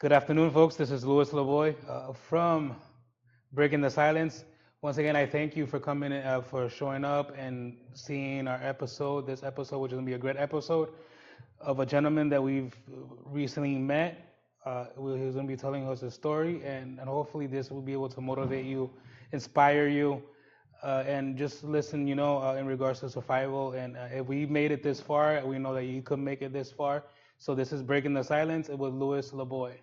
Good afternoon, folks. This is Louis LeBoy from Breaking the Silence. Once again, I thank you for coming, for showing up and seeing our episode. This episode, which is going to be a great episode of a gentleman that we've recently met. He's going to be telling us his story, and hopefully, this will be able to motivate you, inspire you, and just listen, in regards to survival. And if we made it this far, we know that you could make it this far. So, this is Breaking the Silence with Louis LeBoy.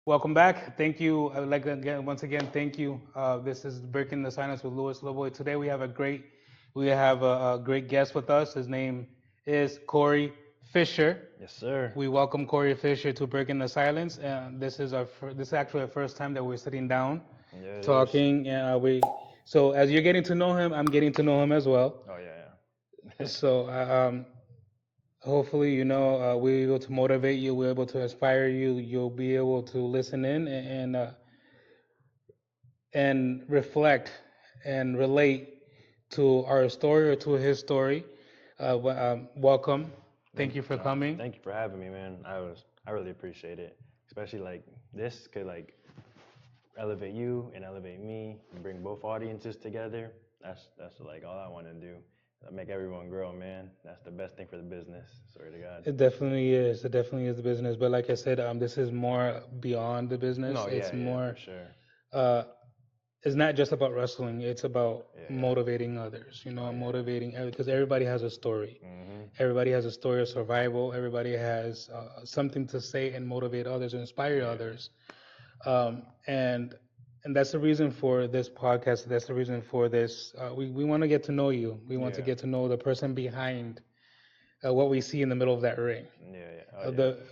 Welcome back. Thank you. I would like to once again thank you. This is Breaking the Silence with Louis LeBoy. Today we have a great guest with us. His name is Corey Fisher. Yes, sir. We welcome Corey Fisher to Breaking the Silence. This is actually our first time that we're sitting down, Yeah, talking. So as you're getting to know him, I'm getting to know him as well. Oh, yeah. So hopefully, we're able to motivate you, we're able to inspire you, you'll be able to listen in and reflect and relate to our story or to his story. Welcome. Thank you for coming. Thank you for having me, man. I really appreciate it. Especially like this could like elevate you and elevate me and bring both audiences together. That's like all I want to do. Make everyone grow, man. That's the best thing for the business. Swear to God. It definitely is. It definitely is the business. But like I said, this is more beyond the business. No, It's yeah, more. for sure. It's not just about wrestling. It's about Yeah. motivating others. Motivating because everybody has a story. Mm-hmm. Everybody has a story of survival. Everybody has something to say and motivate others, inspire others. And that's the reason for this podcast. That's the reason for this. We want to get to know you. We want to get to know the person behind what we see in the middle of that ring.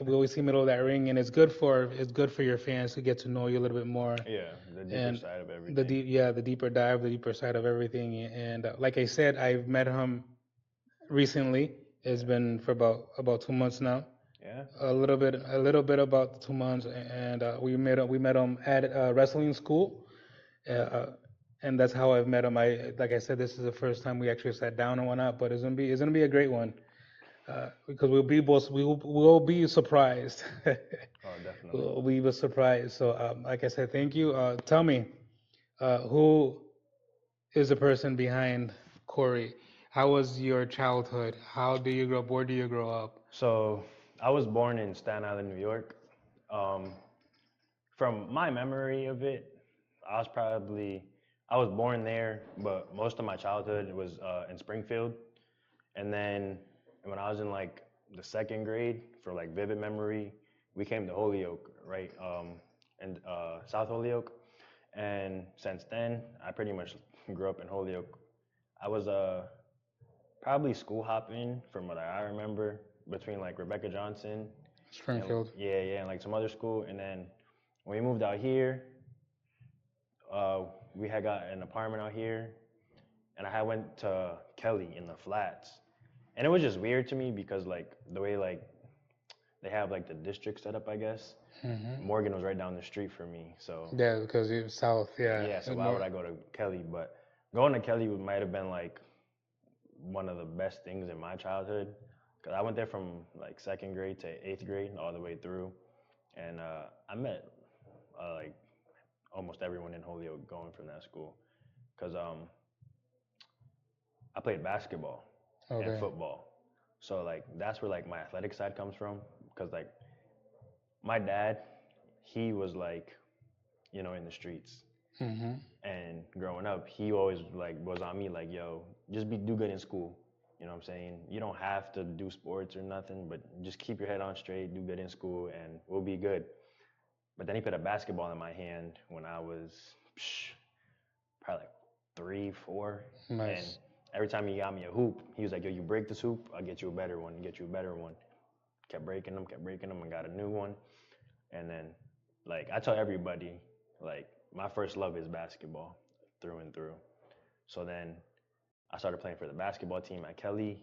We always see middle of that ring, and it's good for your fans to get to know you a little bit more. Yeah, the deeper And side of everything. the deeper dive, the deeper side of everything. And like I said, I've met him recently. It's been for about 2 months now. Yeah. A little bit about 2 months, and we met him at wrestling school, and that's how I've met him. Like I said, this is the first time we actually sat down and whatnot, but it's gonna be a great one. Because we'll be surprised. Oh, definitely. We'll be surprised. So, like I said, thank you. Tell me, who is the person behind Corey? How was your childhood? How do you grow up? Where do you grow up? So I was born in Staten Island, New York. From my memory of it, I was born there, but most of my childhood was in Springfield. And then when I was in like the second grade, for like vivid memory, we came to Holyoke, right? And South Holyoke. And since then, I pretty much grew up in Holyoke. I was probably school hopping from what I remember between like Rebecca Johnson. Springfield. And like some other school. And then when we moved out here, we had got an apartment out here, and I had went to Kelly in the flats. And it was just weird to me because like the way like they have like the district set up, I guess. Mm-hmm. Morgan was right down the street from me, so Yeah, because you're south. Yeah. yeah. So why would I go to Kelly? But going to Kelly might have been like one of the best things in my childhood, because I went there from like second grade to eighth grade all the way through, and I met like almost everyone in Holyoke going from that school, because I played basketball and football, so like that's where like my athletic side comes from, because like my dad, he was like, in the streets. Mm-hmm. And growing up, he always like was on me like, yo, just do good in school. You know what I'm saying? You don't have to do sports or nothing, but just keep your head on straight, do good in school, and we'll be good. But then he put a basketball in my hand when I was probably like 3, 4. Nice. And every time he got me a hoop, he was like, yo, you break this hoop, I'll get you a better one, get you a better one. Kept breaking them, and got a new one. And then, like, I tell everybody, like, my first love is basketball through and through. So then I started playing for the basketball team at Kelly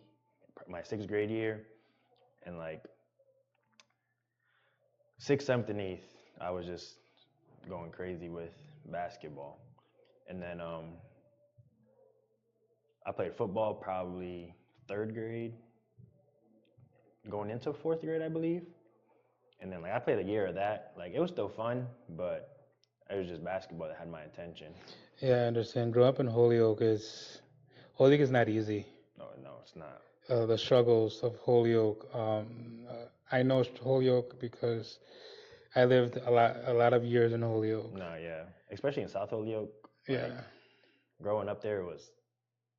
my 6th grade year. And like 6th, 7th, and 8th, I was just going crazy with basketball. And then I played football probably third grade, going into fourth grade, I believe. And then like I played a year of that. Like it was still fun, but it was just basketball that had my attention. Yeah, I understand. Growing up in Holyoke is not easy. No, no, it's not. The struggles of Holyoke. I know Holyoke because I lived a lot of years in Holyoke. No, yeah. Especially in South Holyoke, Yeah. like growing up there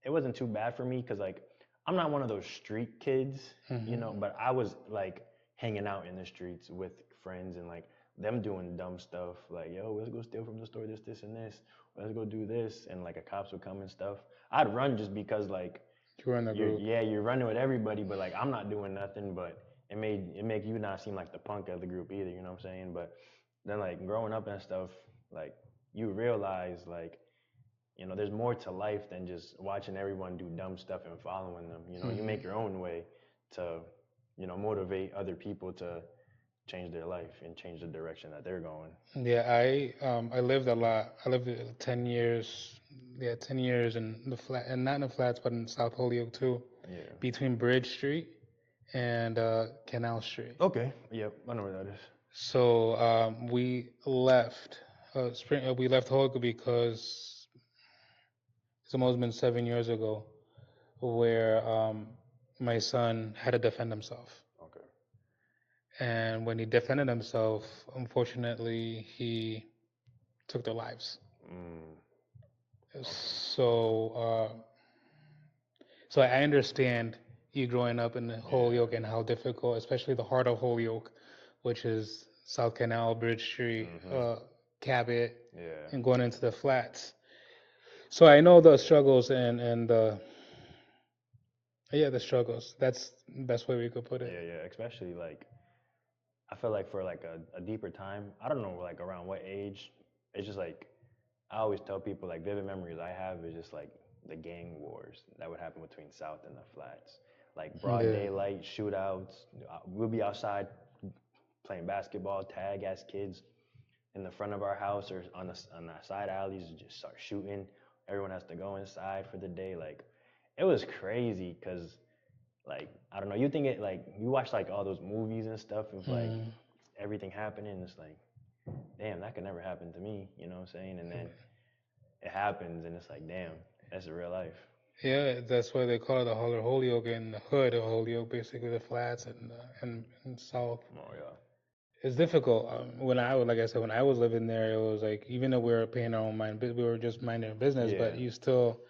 it wasn't too bad for me because like I'm not one of those street kids, Hmm. but I was like hanging out in the streets with friends and like them doing dumb stuff like yo let's go steal from the store this and this, let's go do this, and like the cops would come and stuff. I'd run just because like You were in the group. you're running with everybody, but like I'm not doing nothing, but it make you not seem like the punk of the group either, you know what I'm saying? But then like growing up and stuff, like you realize like there's more to life than just watching everyone do dumb stuff and following them. You Hmm. make your own way to, motivate other people to change their life and change the direction that they're going. Yeah, I lived a lot. I lived 10 years. Yeah, 10 years in the flat, and not in the flats, but in South Holyoke too, Yeah. between Bridge Street and Canal Street. Okay. Yep. I know where that is. So we left Holyoke because it's almost been 7 years ago, where my son had to defend himself. Okay. And when he defended himself, unfortunately, he took their lives. Mm, okay. So, so I understand you growing up in Yeah. Holyoke and how difficult, especially the heart of Holyoke, which is South Canal, Bridge Street, Mhm. Cabot, Yeah. and going into the flats. So I know the struggles and yeah, the struggles. That's the best way we could put it. Yeah. Yeah. Especially like I feel like for like a deeper time. I don't know like around what age. It's just like I always tell people like vivid memories I have is just like the gang wars that would happen between South and the Flats. Like broad Yeah. daylight shootouts. We'll be outside playing basketball, tag as kids in the front of our house or on the side alleys and just start shooting. Everyone has to go inside for the day. Like it was crazy because like I don't know. You think it like you watch like all those movies and stuff of like Mm. everything happening. It's like damn, that could never happen to me. You know what I'm saying? And then it happens, and it's like, damn, that's the real life. Yeah, that's why they call it the Holyoke in the hood of Holyoke, basically the flats and South. Oh yeah. It's difficult. When I was, like I said, when I was living there, it was like even though we were paying our own mind, we were just minding our business. Yeah. But you still,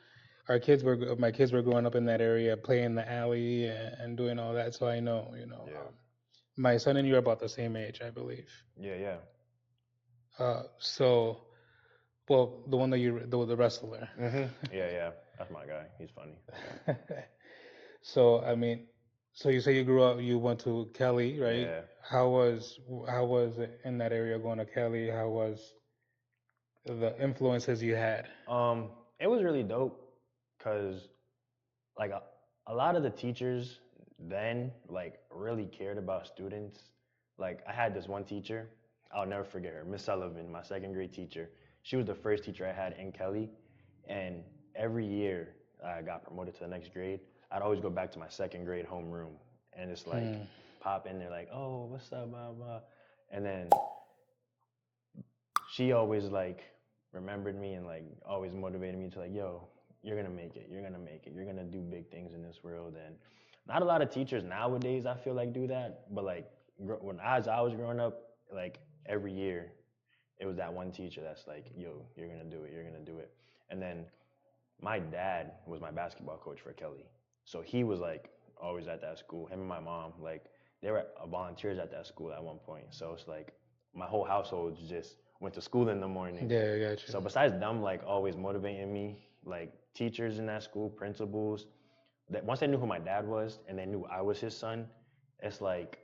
my kids were growing up in that area, playing in the alley and doing all that. So I know, Yeah. my son and you are about the same age, I believe. Yeah. Yeah. So, well, the one that the wrestler. Yeah. Yeah. That's my guy. He's funny. So I mean, so you say you grew up, you went to Kelly, right? Yeah. How was it in that area going to Kelly? How was the influences you had? Um, it was really dope because like a lot of the teachers then like really cared about students. Like I had this one teacher, I'll never forget her, Miss Sullivan, my second grade teacher. She was the first teacher I had in Kelly, and every year I got promoted to the next grade, I'd always go back to my second grade homeroom and just like Hmm. pop in there like, oh, what's up, blah blah, and then she always like remembered me and like always motivated me to like, yo, you're gonna make it, you're gonna make it, you're gonna do big things in this world. And not a lot of teachers nowadays I feel like do that, but like when as I was growing up, like every year it was that one teacher that's like, yo, you're gonna do it, you're gonna do it. And then my dad was my basketball coach for Kelly, so he was like always at that school. Him and my mom, like they were volunteers at that school at one point. So it's like my whole household just went to school in the morning. Yeah, I got you. So besides them, like always motivating me, like teachers in that school, principals, that once they knew who my dad was and they knew I was his son, it's like,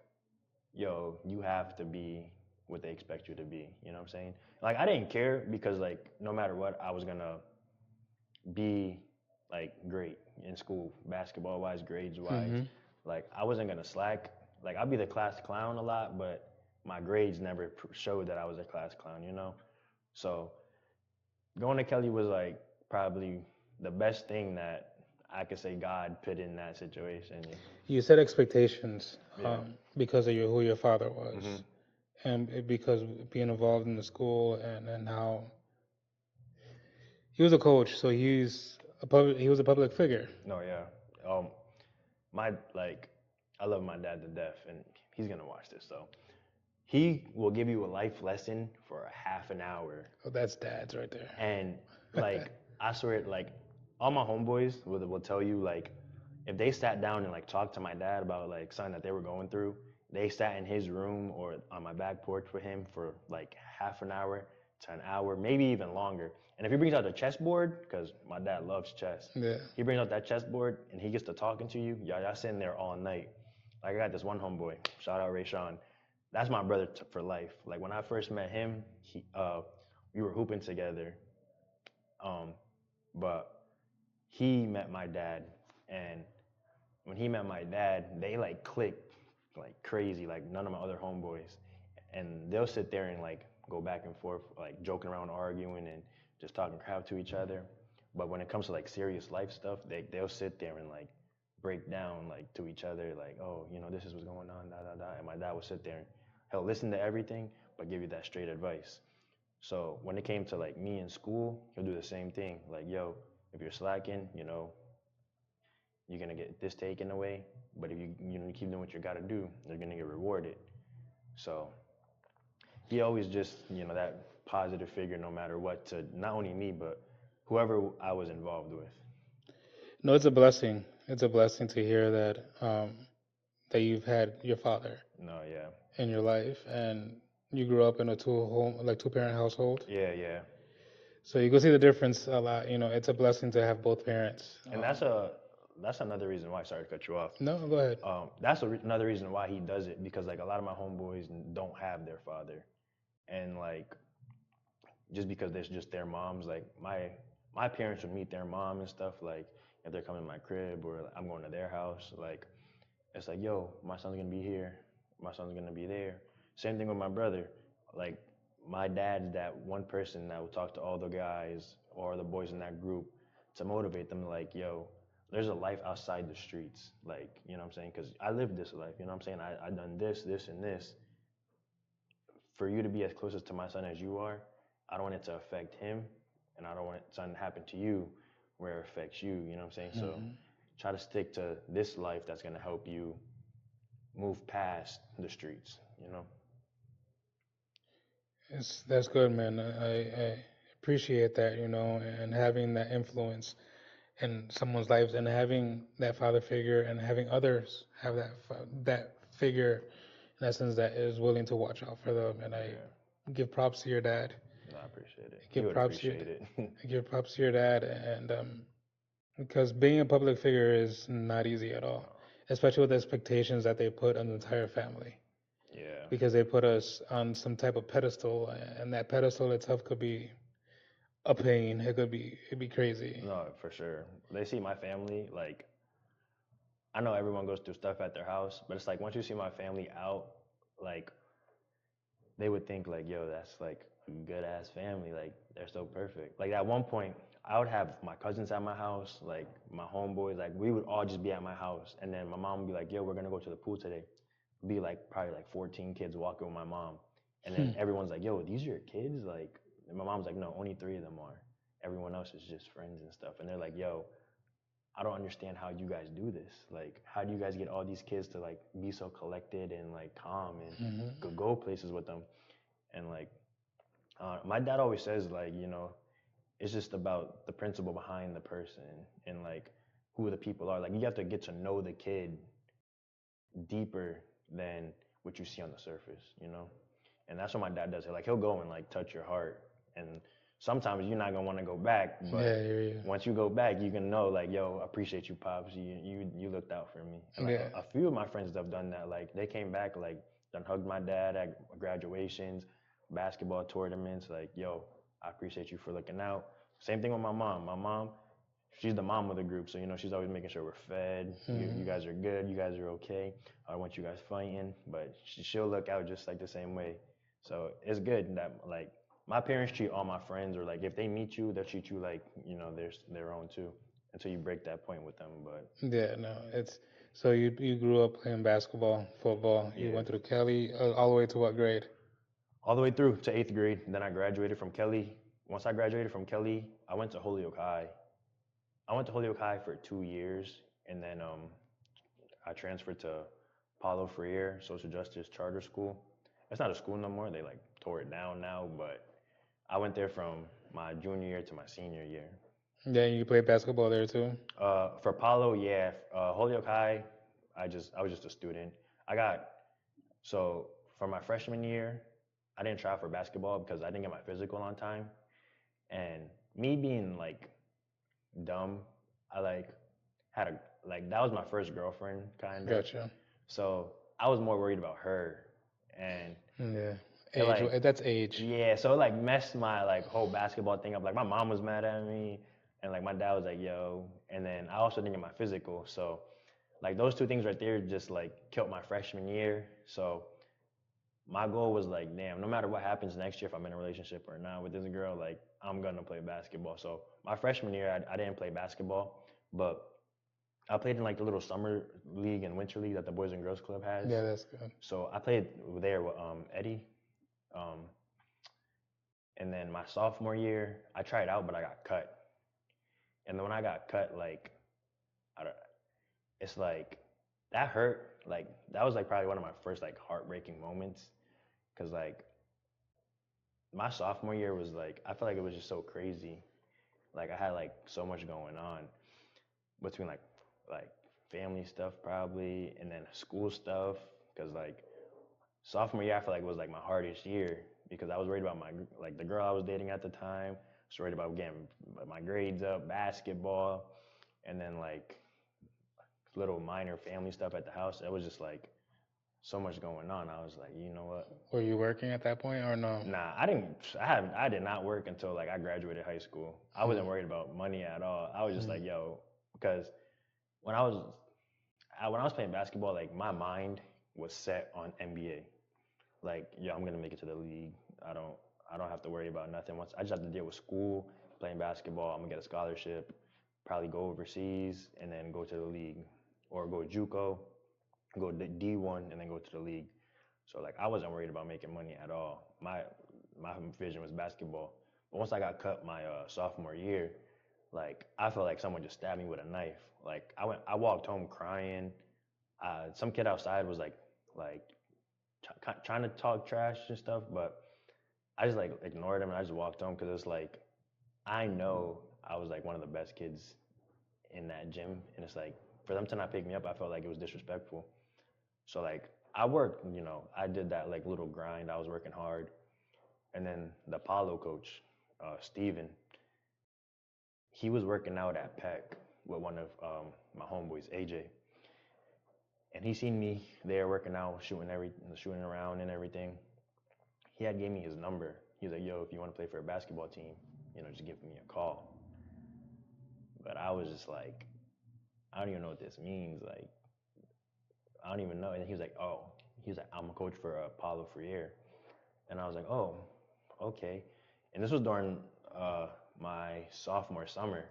yo, you have to be what they expect you to be. You know what I'm saying? Like I didn't care because like no matter what, I was gonna be like great in school, basketball wise, grades wise. Hmm. Like I wasn't gonna slack. Like I'd be the class clown a lot, but my grades never showed that I was a class clown. So going to Kelly was like probably the best thing that I could say God put in that situation. You set expectations Yeah. because of who your father Hmm. was, and because being involved in the school and how he was a coach, so he was a public figure. No, yeah. Um, my like, I love my dad to death, and he's gonna watch this. So he will give you a life lesson for a half an hour, Oh, that's dad's right and there. like I swear, like all my homeboys will tell you like if they sat down and like talked to my dad about like something that they were going through, they sat in his room or on my back porch with him for like half an hour to an hour, maybe even longer. And if he brings out the chessboard, because my dad loves chess, Yeah. he brings out that chessboard and he gets to talking to you. Y'all sitting there all night. Like I got this one homeboy, shout out Ray Sean. That's my brother for life. Like when I first met him, we were hooping together. Um, but he met my dad, and when he met my dad, they like clicked like crazy, like none of my other homeboys. And they'll sit there and like go back and forth, like joking around, arguing, and just talking crap to each other. But when it comes to like serious life stuff, they'll sit there and like break down like to each other, like, oh, this is what's going on, da da da. And my dad would sit there and he'll listen to everything, but give you that straight advice. So when it came to like me in school, he'll do the same thing. Like, yo, if you're slacking, you're gonna get this taken away. But if you keep doing what you gotta do, you're gonna get rewarded. So he always just that positive figure, no matter what, to not only me but whoever I was involved with. No, it's a blessing. It's a blessing to hear that you've had your father No, yeah, in your life, and you grew up in a two parent household. yeah, yeah. So you can see the difference a lot. It's a blessing to have both parents. And that's another reason why. Sorry to cut you off. No, go ahead. That's another reason why he does it, because like a lot of my homeboys don't have their father, and like just because there's just their moms. Like my parents would meet their mom and stuff. Like if they're coming to my crib or like, I'm going to their house. Like it's like, yo, my son's gonna be here. My son's gonna be there. Same thing with my brother. Like my dad's that one person that would talk to all the guys or the boys in that group to motivate them. Like, yo, there's a life outside the streets. Like, you know what I'm saying? Because I lived this life. You know what I'm saying? I done this, and this. For you to be as closest to my son as you are, I don't want it to affect him, and I don't want something to happen to you where it affects you. You know what I'm saying? So Hmm. try to stick to this life that's gonna help you move past the streets. That's good, man. I appreciate that, and having that influence in someone's lives, and having that father figure, and having others have that figure, in essence, that is willing to watch out for them. And I Yeah, give props to your dad. no, I appreciate it. He Give would props to your appreciate it. I give props to your dad, and because being a public figure is not easy at all, No, especially with the expectations that they put on the entire family, yeah, because they put us on some type of pedestal, and that pedestal itself could be a pain. It'd be crazy. no, for sure. They see my family like I know everyone goes through stuff at their house, but it's like once you see my family out, like they would think like, yo, that's like a good ass family. Like they're so perfect. Like at one point, I would have my cousins at my house, like my homeboys, like we would all just be at my house, and then my mom would be like, yo, we're gonna go to the pool today. Be like probably like 14 kids walking with my mom, and then Hmm. everyone's like, yo, these are your kids? Like, and my mom's like, no, only 3 of them are. Everyone else is just friends and stuff, and they're like, yo, I don't understand how you guys do this. Like, how do you guys get all these kids to like be so collected and like calm and Hmm. go places with them? And like, my dad always says like, it's just about the principle behind the person and like who the people are. Like, you have to get to know the kid deeper than what you see on the surface. And that's what my dad does. Like, he'll go and like touch your heart, and sometimes you're not gonna want to go back, Yeah, but I hear you. once you go back, you can know like, yo, I appreciate you, pops. You looked out for me. And like Yeah. a few of my friends have done that. Like they came back, like done hugged my dad at graduations, basketball tournaments. Like, yo, I appreciate you for looking out. Same thing with my mom. My mom, she's the mom of the group, so she's always making sure we're fed. You Hmm. guys are good. You guys are okay. I don't want you guys fighting, but she'll look out just like the same way. So it's good that like my parents treat all my friends, or like if they meet you, they'll treat you like their own too, until you break that point with them. But Yeah, no, it's so you grew up playing basketball, football. You yeah, went through Kelly all the way to what grade? all the way through to 8th grade. Then I graduated from Kelly. Once I graduated from Kelly, I went to Holyoke High. I went to Holyoke High for 2 years, and then I transferred to Paulo Freire Social Justice Charter School. It's not a school no more. They like tore it down now, but I went there from my junior year to my senior year. Yeah, you played basketball there too. For Paulo, yeah, Holyoke High, I was just a student. I got so for my freshman year, I didn't try out for basketball because I didn't get my physical on time, and me being like dumb, I like had a like that was my first girlfriend kind of. Gotcha. So I was more worried about her, and Yeah, it age. like That's age. yeah, so it like messed my like whole basketball thing up. Like my mom was mad at me, and like my dad was like, "Yo," and then I also didn't get my physical. So like those two things right there just like killed my freshman year. So my goal was like, damn, no matter what happens next year, if I'm in a relationship or not with this girl, like I'm gonna play basketball. So my freshman year, I didn't play basketball, but I played in like the little summer league and winter league that the Boys and Girls Club has. Yeah, that's good. So I played there with Eddie. Um, and then my sophomore year, I tried out, but I got cut. And then when I got cut, like, I don't, it's like that hurt. Like that was like probably one of my first like heartbreaking moments, cause like my sophomore year was like I felt like it was just so crazy. Like I had like so much going on between like family stuff probably, and then school stuff, cause like sophomore year I feel like it was like my hardest year because I was worried about my like the girl I was dating at the time. I was worried about getting my grades up, basketball, and then like little minor family stuff at the house. It was just like so much going on. I was like, you know what? Were you working at that point or no? Nah, I didn't. I did not work until like I graduated high school. I wasn't worried about money at all. I was just like, yo, because when I was when I was playing basketball, like my mind was set on NBA. Like, yo, I'm gonna make it to the league. I don't have to worry about nothing. Once I just have to deal with school, playing basketball. I'm gonna get a scholarship, probably go overseas, and then go to the league, or go JUCO, go to D1, and then go to the league. So like I wasn't worried about making money at all. My vision was basketball. But once I got cut my sophomore year, like I felt like someone just stabbed me with a knife. Like I walked home crying. Some kid outside was like trying to talk trash and stuff, but I just like ignored him and I just walked home because it's like I know I was like one of the best kids in that gym, and it's like for them to not pick me up, I felt like it was disrespectful. So like I worked, I did that like little grind. I was working hard, and then the Apollo coach, Steven, he was working out at Peck with one of my homeboys, AJ, and he seen me there working out, shooting around and everything. He had gave me his number. He was like, "Yo, if you want to play for a basketball team, just give me a call." But I was just like, I don't even know what this means. Like, I don't even know. And he was like, "Oh," he was like, "I'm a coach for Paulo Freire," and I was like, "Oh, okay." And this was during my sophomore summer,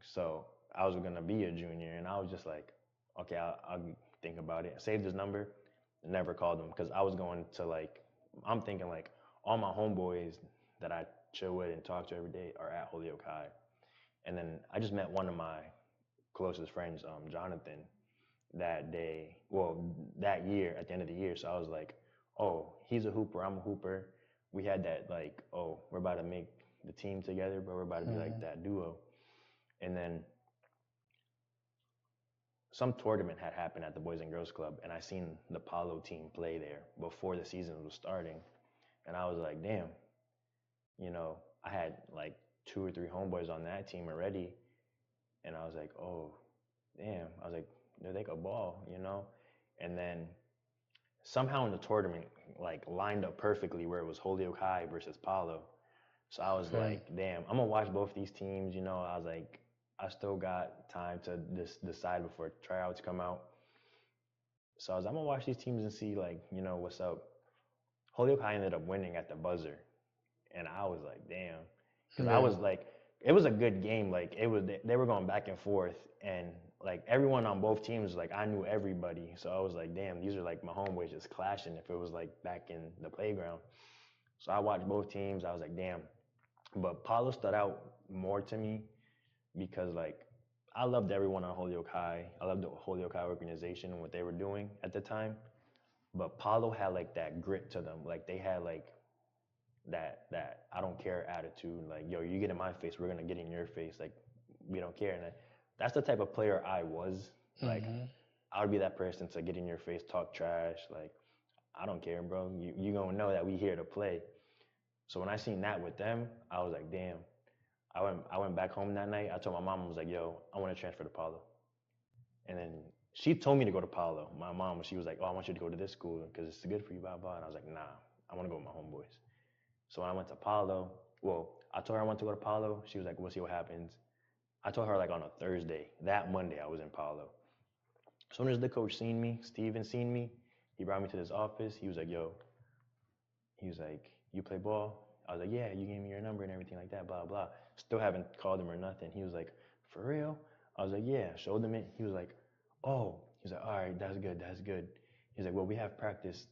so I was gonna be a junior, and I was just like, "Okay, I'll think about it." Saved his number, never called him because I was going to like, I'm thinking like all my homeboys that I chill with and talk to every day are at Holyoke High, and then I just met one of my closest friends, Jonathan, that day. Well, that year at the end of the year. So I was like, "Oh, he's a hooper. I'm a hooper." We had that like, "Oh, we're about to make the team together, but we're about to be like that duo." And then some tournament had happened at the Boys and Girls Club, and I seen the Palo team play there before the season was starting, and I was like, "Damn, I had like 2 or 3 homeboys on that team already," and I was like, "Oh, damn," I was like, "They could ball." And then somehow in the tournament, like lined up perfectly where it was Holyoke High versus Palo. So I was like, damn, I'm gonna watch both these teams. I was like, I still got time to decide before tryouts come out. So I'm gonna watch these teams and see like, what's up. Holyoke High ended up winning at the buzzer. and I was like, damn, because I Yeah. was like, it was a good game. Like it was, they were going back and forth, and like everyone on both teams, like I knew everybody, so I was like, damn, these are like my homeboys just clashing. If it was like back in the playground, so I watched both teams. I was like, damn, but Paulo stood out more to me because like I loved everyone on Holyoke High. I loved the Holyoke High organization and what they were doing at the time. But Paulo had like that grit to them. Like they had like that I don't care attitude. Like, yo, you get in my face, we're gonna get in your face. Like, we don't care. And that's the type of player I was. Like, Hmm. I would be that person to get in your face, talk trash. Like, I don't care, bro. You gonna know that we here to play. So when I seen that with them, I was like, damn. I went back home that night. I told my mom, I was like, yo, I want to transfer to Paulo. And then she told me to go to Paulo. My mom, she was like, oh, I want you to go to this school because it's good for you, blah blah. And I was like, nah, I want to go with my homeboys. So when I went to Palo, well, I told her I want to go to Palo. She was like, we'll see what happens. I told her like on a Thursday. That Monday I was in Palo. As soon as the coach seen me, Steven seen me, he brought me to his office. He was like, yo, he was like, you play ball? I was like, yeah, you gave me your number and everything like that, blah, blah. Still haven't called him or nothing. He was like, for real? I was like, yeah, showed him it. He was like, oh, he's like, all right, that's good, that's good. He's like, well, we have practice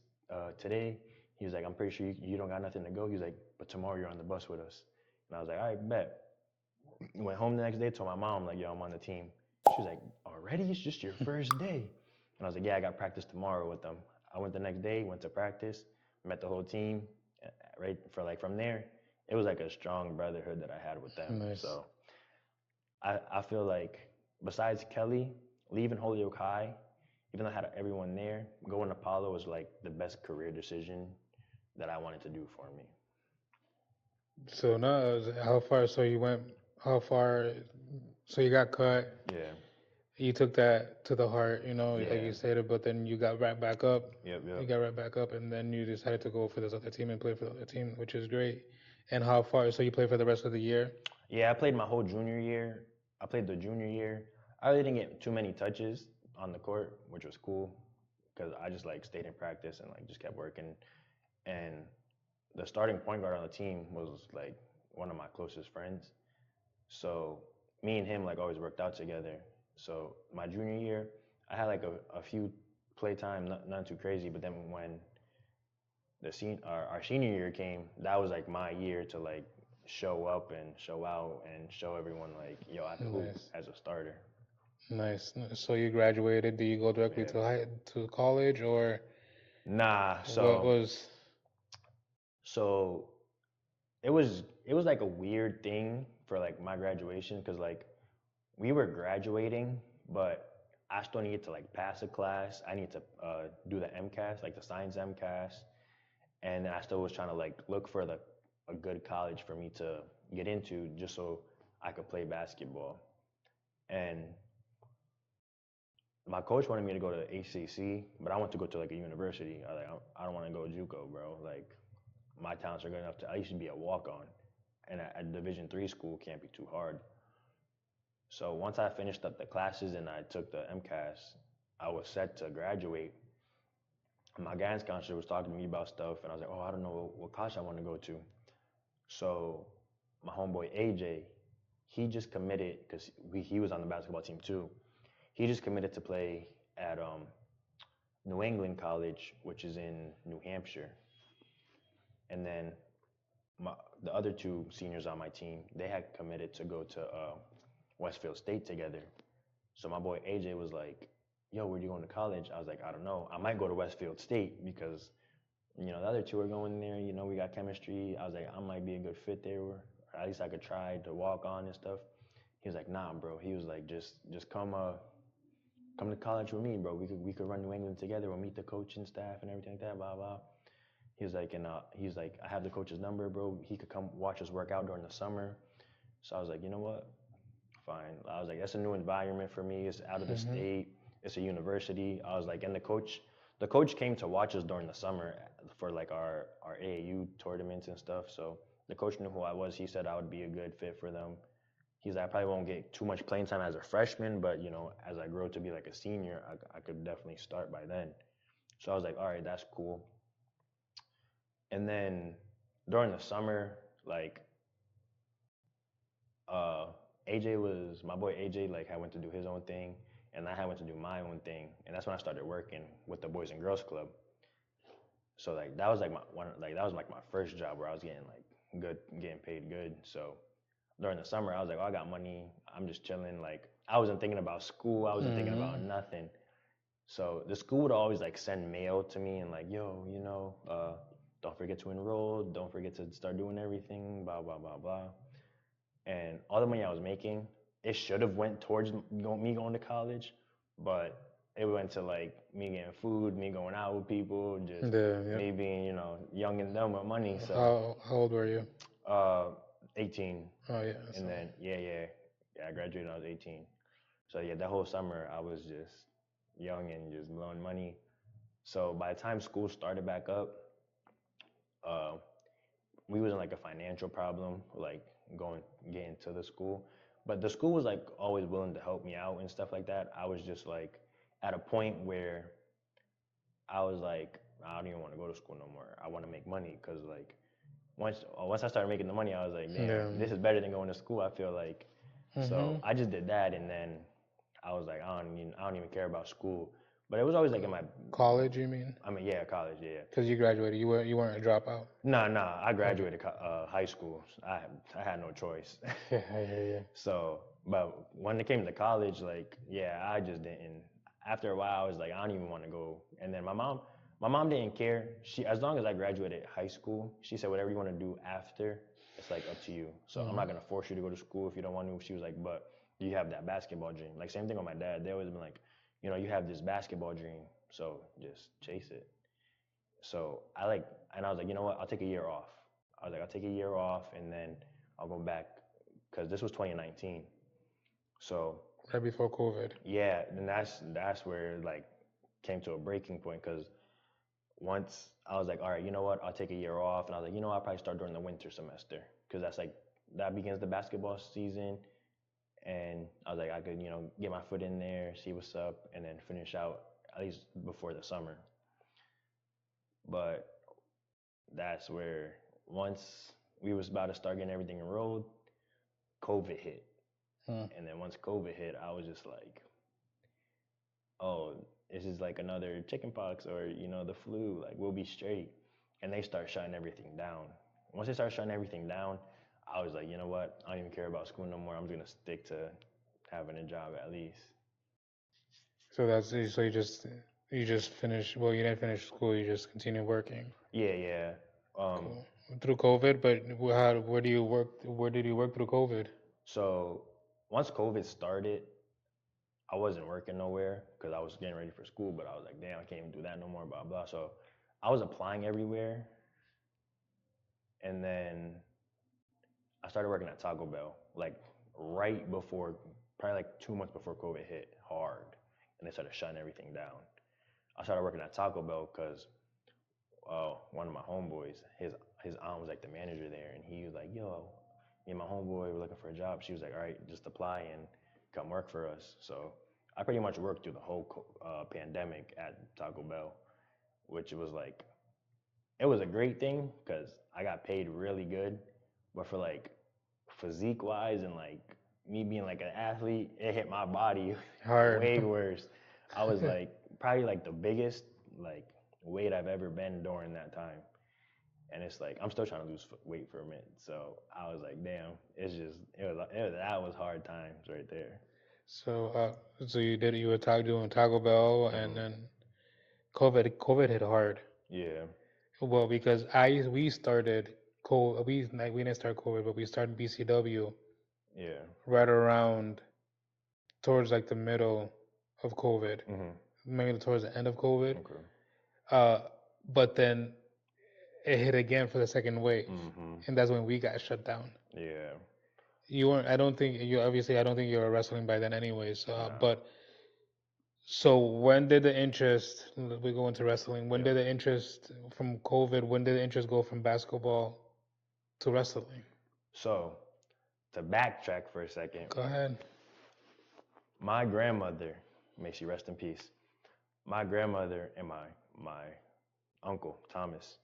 today. He was like, I'm pretty sure you don't got nothing to go. He's like, but tomorrow you're on the bus with us. And I was like, all right, bet. Went home the next day, told my mom, like, yo, I'm on the team. She was like, already? It's just your first day. And I was like, yeah, I got practice tomorrow with them. I went the next day, went to practice, met the whole team. Right for like from there, it was like a strong brotherhood that I had with them. Nice. So I feel like besides Kelly, leaving Holyoke High, even though I had everyone there, going to Apollo was like the best career decision that I wanted to do for me. So now, how far? So you went? How far? So you got cut. Yeah, You took that to the heart, like yeah, you stated, but then you got right back up. yep, You yep. got right back up, and then you decided to go for this other team and play for the other team, which is great. And how far? So you play for the rest of the year? Yeah, I played my whole junior year. I played the junior year. I really didn't get too many touches on the court, which was cool because I just like stayed in practice and like just kept working. And the starting point guard on the team was like one of my closest friends. So me and him like always worked out together. So my junior year, I had like a few playtime, not too crazy. But then when our senior year came, that was like my year to like show up and show out and show everyone like, yo, I can hoop Nice, as a starter. nice. So you graduated. Did you go directly Yeah. to college, or Nah. what So was? so it was like a weird thing for like my graduation because like we were graduating, but I still needed to like pass a class. I need to do the MCAS, like the science MCAS, and then I still was trying to like look for a good college for me to get into, just so I could play basketball. And my coach wanted me to go to ACC, but I want to go to like a university. I don't want to go JUCO, bro. Like my talents are good enough to I used to be a walk on, and a Division 3 school can't be too hard. So once I finished up the classes and I took the MCAS, I was set to graduate. My guidance counselor was talking to me about stuff, and I was like, "Oh, I don't know what college I want to go to." So my homeboy AJ, he just committed because he was on the basketball team too. He just committed to play at New England College, which is in New Hampshire. And then my, the other two seniors on my team, they had committed to go to Westfield State together. So my boy AJ was like, yo, where you going to college? I was like, I don't know. I might go to Westfield State because, the other two are going there. We got chemistry. I was like, I might be a good fit there, or at least I could try to walk on and stuff. He was like, nah, bro. He was like, just come to college with me, bro. We could run New England together. We'll meet the coaching staff and everything like that, blah, blah. He was like, he's like, I have the coach's number, bro. He could come watch us work out during the summer. So I was like, you know what? Fine. I was like, that's a new environment for me. It's out of the Hmm. state. It's a university. I was like, and the coach came to watch us during the summer for like our AAU tournaments and stuff. So the coach knew who I was. He said I would be a good fit for them. He's like, I probably won't get too much playing time as a freshman, but as I grow to be like a senior, I could definitely start by then. So I was like, all right, that's cool. And then during the summer, Like, uh, AJ was my boy AJ. Like, I went to do his own thing, and I had went to do my own thing, and that's when I started working with the Boys and Girls Club. So like that was like that was like my first job where I was getting like good, getting paid good. So during the summer, I was like, oh, I got money. I'm just chilling. Like I wasn't thinking about school. I wasn't thinking about nothing. So the school would always like send mail to me and like, yo, don't forget to enroll. Don't forget to start doing everything. Blah blah blah blah. And all the money I was making, it should have went towards me going to college, but it went to like me getting food, me going out with people, just me being, young and dumb with money. So How old were you? 18. Oh yeah. And then yeah, I graduated when I was 18. So yeah, that whole summer I was just young and just blowing money. So by the time school started back up, uh, we was in like a financial problem, like getting to the school. But the school was like always willing to help me out and stuff like that. I was just like at a point where I was like, I don't even want to go to school no more. I want to make money because like once I started making the money, I was like, damn, this is better than going to school. I feel like. So I just did that, and then I was like, I don't even care about school. But it was always like in my college. You mean? I mean, yeah, college, yeah. Because you graduated, you weren't a dropout. No, I graduated high school. I had no choice. Yeah. So, but when it came to college, like, yeah, I just didn't. After a while, I was like, I don't even want to go. And then my mom didn't care. She, as long as I graduated high school, she said, whatever you want to do after, it's like up to you. So I'm not gonna force you to go to school if you don't want to. She was like, but you have that basketball dream. Like same thing with my dad. They always been like, you have this basketball dream, so just chase it. So and I was like, you know what? I'll take a year off. I was like, I'll take a year off and then I'll go back because this was 2019. So right before COVID. yeah, and that's where it like came to a breaking point because once I was like, all right, you know what? I'll take a year off, and I was like, I'll probably start during the winter semester because that begins the basketball season, and I was like, I could get my foot in there, see what's up, and then finish out at least before the summer. But that's where once we was about to start getting everything enrolled, COVID hit. And then once COVID hit, I was just like, oh, this is like another chickenpox or, the flu, like we'll be straight. And they start shutting everything down. Once they start shutting everything down, I was like, you know what? I don't even care about school no more. I'm just gonna stick to having a job at least. So you just finished. Well, you didn't finish school. You just continue working. Yeah. Cool. Through COVID, but where do you work? Where did you work through COVID? So once COVID started, I wasn't working nowhere because I was getting ready for school, but I was like, damn, I can't even do that no more, blah, blah. So I was applying everywhere. And then I started working at Taco Bell, like right before, probably like 2 months before COVID hit hard. And they started shutting everything down. I started working at Taco Bell because one of my homeboys, his aunt was like the manager there. And he was like, yo, me and my homeboy were looking for a job. She was like, all right, just apply and come work for us. So I pretty much worked through the whole pandemic at Taco Bell, which was like, it was a great thing because I got paid really good, but for like physique wise and like me being like an athlete, it hit my body Hard. way worse. I was like probably like the biggest like weight I've ever been during that time. And it's like I'm still trying to lose weight for a minute. So I was like, damn, that was hard times right there. So you were doing Taco Bell, and then COVID hit hard. Yeah. Well, because we started we didn't start COVID, but we started BCW. Yeah. Right around towards like the middle of COVID, maybe towards the end of COVID. Okay. But then it hit again for the second wave, and that's when we got shut down. Yeah. You weren't. I don't think you. Obviously, I don't think you were wrestling by then, anyways. No. But so when did the interest? We go into wrestling. When did the interest from COVID? When did the interest go from basketball to wrestling? So to backtrack for a second. Go ahead. My grandmother, may she rest in peace. My grandmother and my uncle Thomas,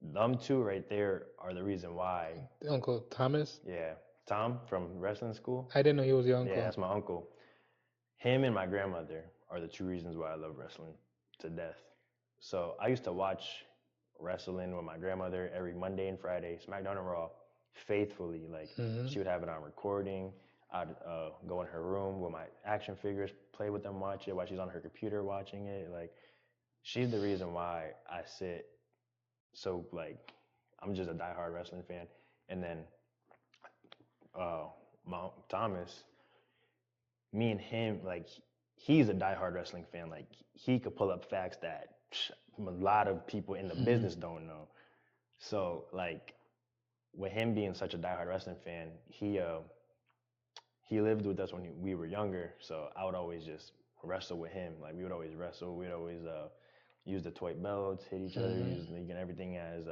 them two right there are the reason why. Uncle Thomas. Yeah, Tom from wrestling school. I didn't know he was your Yeah, uncle. that's my uncle. Him and my grandmother are the two reasons why I love wrestling to death. So I used to watch wrestling with my grandmother every Monday and Friday, SmackDown and Raw, faithfully. Like Hmm. she would have it on recording. I'd go in her room with my action figures, play with them, watch it while she's on her computer watching it. Like she's the reason why I sit so like I'm just a diehard wrestling fan. And then uh, Thomas, me and him, like he's a diehard wrestling fan. Like he could pull up facts that a lot of people in the business don't know. So like with him being such a diehard wrestling fan, he lived with us when we were younger. So I would always just wrestle with him. Like we would always wrestle. We'd always use the toy belts, hit each other, use everything as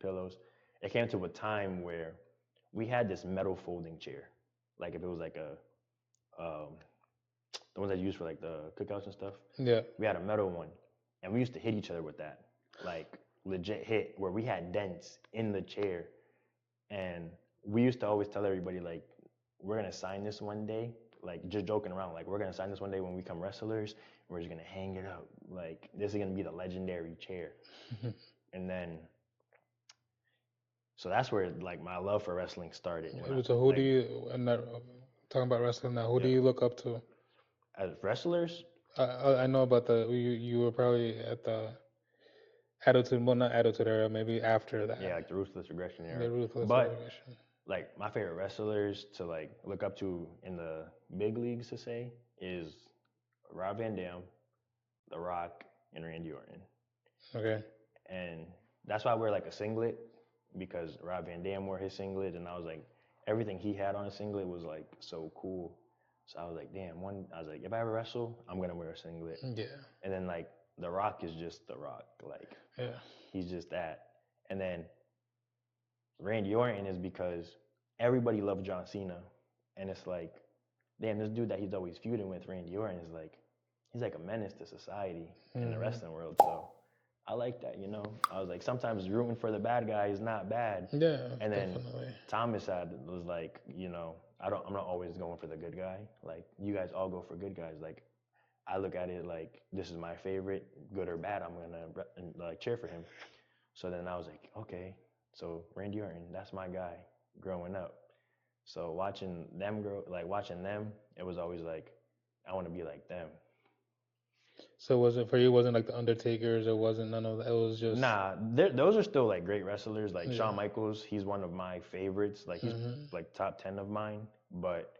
pillows. It came to a time where we had this metal folding chair. Like if it was like a the ones that you use for like the cookouts and stuff. Yeah. We had a metal one, and we used to hit each other with that, like legit hit where we had dents in the chair, and we used to always tell everybody like, we're gonna sign this one day, like just joking around, like we're gonna sign this one day when we become wrestlers. We're just gonna hang it up, like this is gonna be the legendary chair, and then. So that's where like my love for wrestling started. So who do you? I'm not talking about wrestling now. Who do you look up to? As wrestlers? I know about you were probably at the Attitude, well, not Attitude era, maybe after that. Yeah, like the Ruthless Aggression era. The Ruthless But Aggression. like my favorite wrestlers to like look up to in the big leagues to say is Rob Van Dam, The Rock, and Randy Orton. Okay. And that's why I wear like a singlet, because Rob Van Dam wore his singlet, and I was like, everything he had on his singlet was like so cool. So I was like, damn, I was like, if I ever wrestle, I'm gonna wear a singlet. Yeah. And then like The Rock is just The Rock, like Yeah. he's just that. And then Randy Orton is because everybody loved John Cena, and it's like, damn, this dude that he's always feuding with, Randy Orton, is like, he's like a menace to society in the wrestling world. So I like that, you know. I was like, sometimes rooting for the bad guy is not bad. Yeah. And then definitely. Thomas was like, you know, I'm not always going for the good guy. Like you guys all go for good guys. Like I look at it like this is my favorite, good or bad. I'm gonna like cheer for him. So then I was like, okay, so Randy Orton, that's my guy growing up. So watching them grow, like watching them, it was always like, I want to be like them. So was it for you? Wasn't like the Undertakers? It wasn't none of that. It was just Nah, those are still like great wrestlers. Like Yeah. Shawn Michaels, he's one of my favorites. Like he's like top 10 of mine. But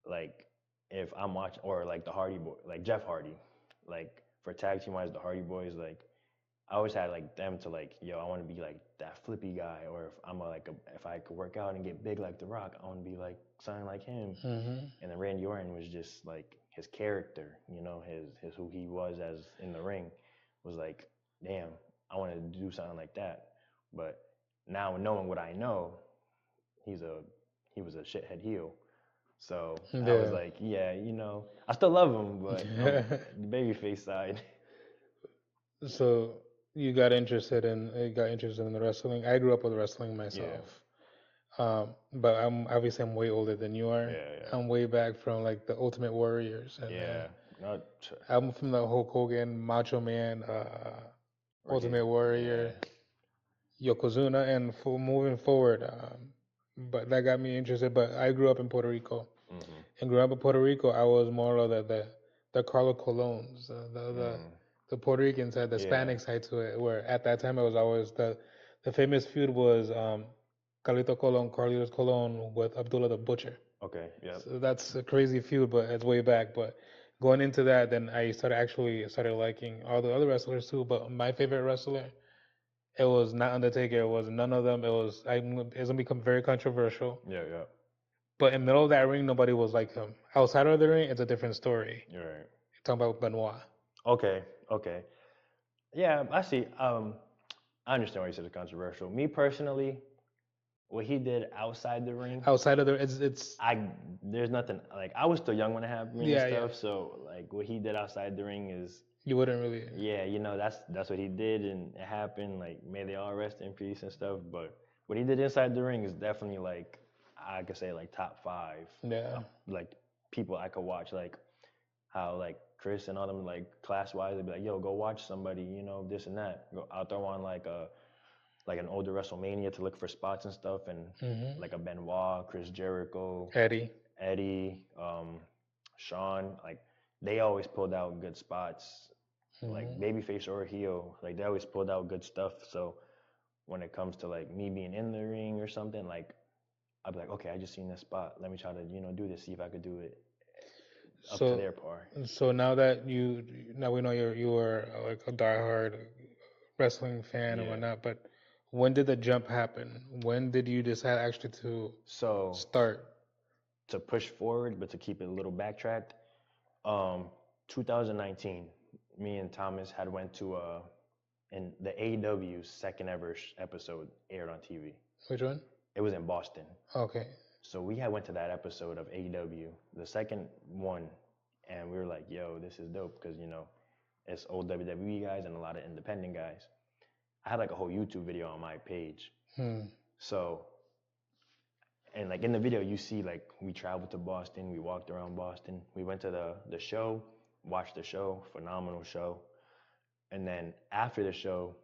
like if I'm watching, or like the Hardy Boy, like Jeff Hardy, like for tag team wise, the Hardy Boys, like I always had like them to like, yo, I want to be like that flippy guy, or if I'm if I could work out and get big like The Rock, I want to be like something like him. And then Randy Orton was just like his character, you know, his who he was as in the ring was like, damn, I wanted to do something like that. But now knowing what I know, he was a shithead heel. So I was like, yeah, you know, I still love him, but the babyface side. So you got interested in the wrestling. I grew up with wrestling myself. But I'm way older than you are. Yeah. I'm way back from like the Ultimate Warriors. And, Yeah. I'm from the Hulk Hogan, Macho Man, Ultimate Warrior, Yokozuna, and moving forward. But that got me interested. But I grew up in Puerto Rico, and growing up in Puerto Rico, I was more of the Carlo Colones, the Puerto Rican side, the Hispanic side to it. Where at that time it was always the famous feud was Carlitos Colon with Abdullah the Butcher. Okay, yeah. So that's a crazy feud, but it's way back. But going into that, then I started liking all the other wrestlers too. But my favorite wrestler, it was not Undertaker. It was none of them. It's gonna become very controversial. Yeah. But in the middle of that ring, nobody was like him. Outside of the ring, it's a different story. You're right. You're talking about Benoit. Okay. Yeah, I see. I understand why you said it's controversial. Me personally, what he did outside the ring. Outside of the, it's. There's nothing like I was still young when it happened and stuff. So like what he did outside the ring is You wouldn't really. Yeah, that's what he did, and it happened. Like, may they all rest in peace and stuff. But what he did inside the ring is definitely like, I could say like top five, Yeah. like people I could watch. Like how like Chris and all them like class wise, they'd be like, yo, go watch somebody, this and that. I'll throw on like an older WrestleMania to look for spots and stuff, and Hmm. like a Benoit, Chris Jericho, Eddie. Eddie, Sean, like they always pulled out good spots, like Hmm. babyface or heel, like they always pulled out good stuff. So when it comes to like me being in the ring or something, like I'd be like, okay, I just seen this spot. Let me try to, do this, see if I could do it up to So, their par. so now we know you are like a diehard wrestling fan and Yeah. whatnot. But when did the jump happen? When did you decide actually to So start? to push forward, but to keep it a little backtracked, 2019, me and Thomas had went to and the AEW's second ever episode aired on TV. Which one? It was in Boston. Okay. So we had went to that episode of AEW, the second one, and we were like, "Yo, this is dope," because it's old WWE guys and a lot of independent guys. I had like a whole YouTube video on my page. Hmm. So, and like in the video, you see like we traveled to Boston, we walked around Boston, we went to the show, watched the show, phenomenal show, and then after the show,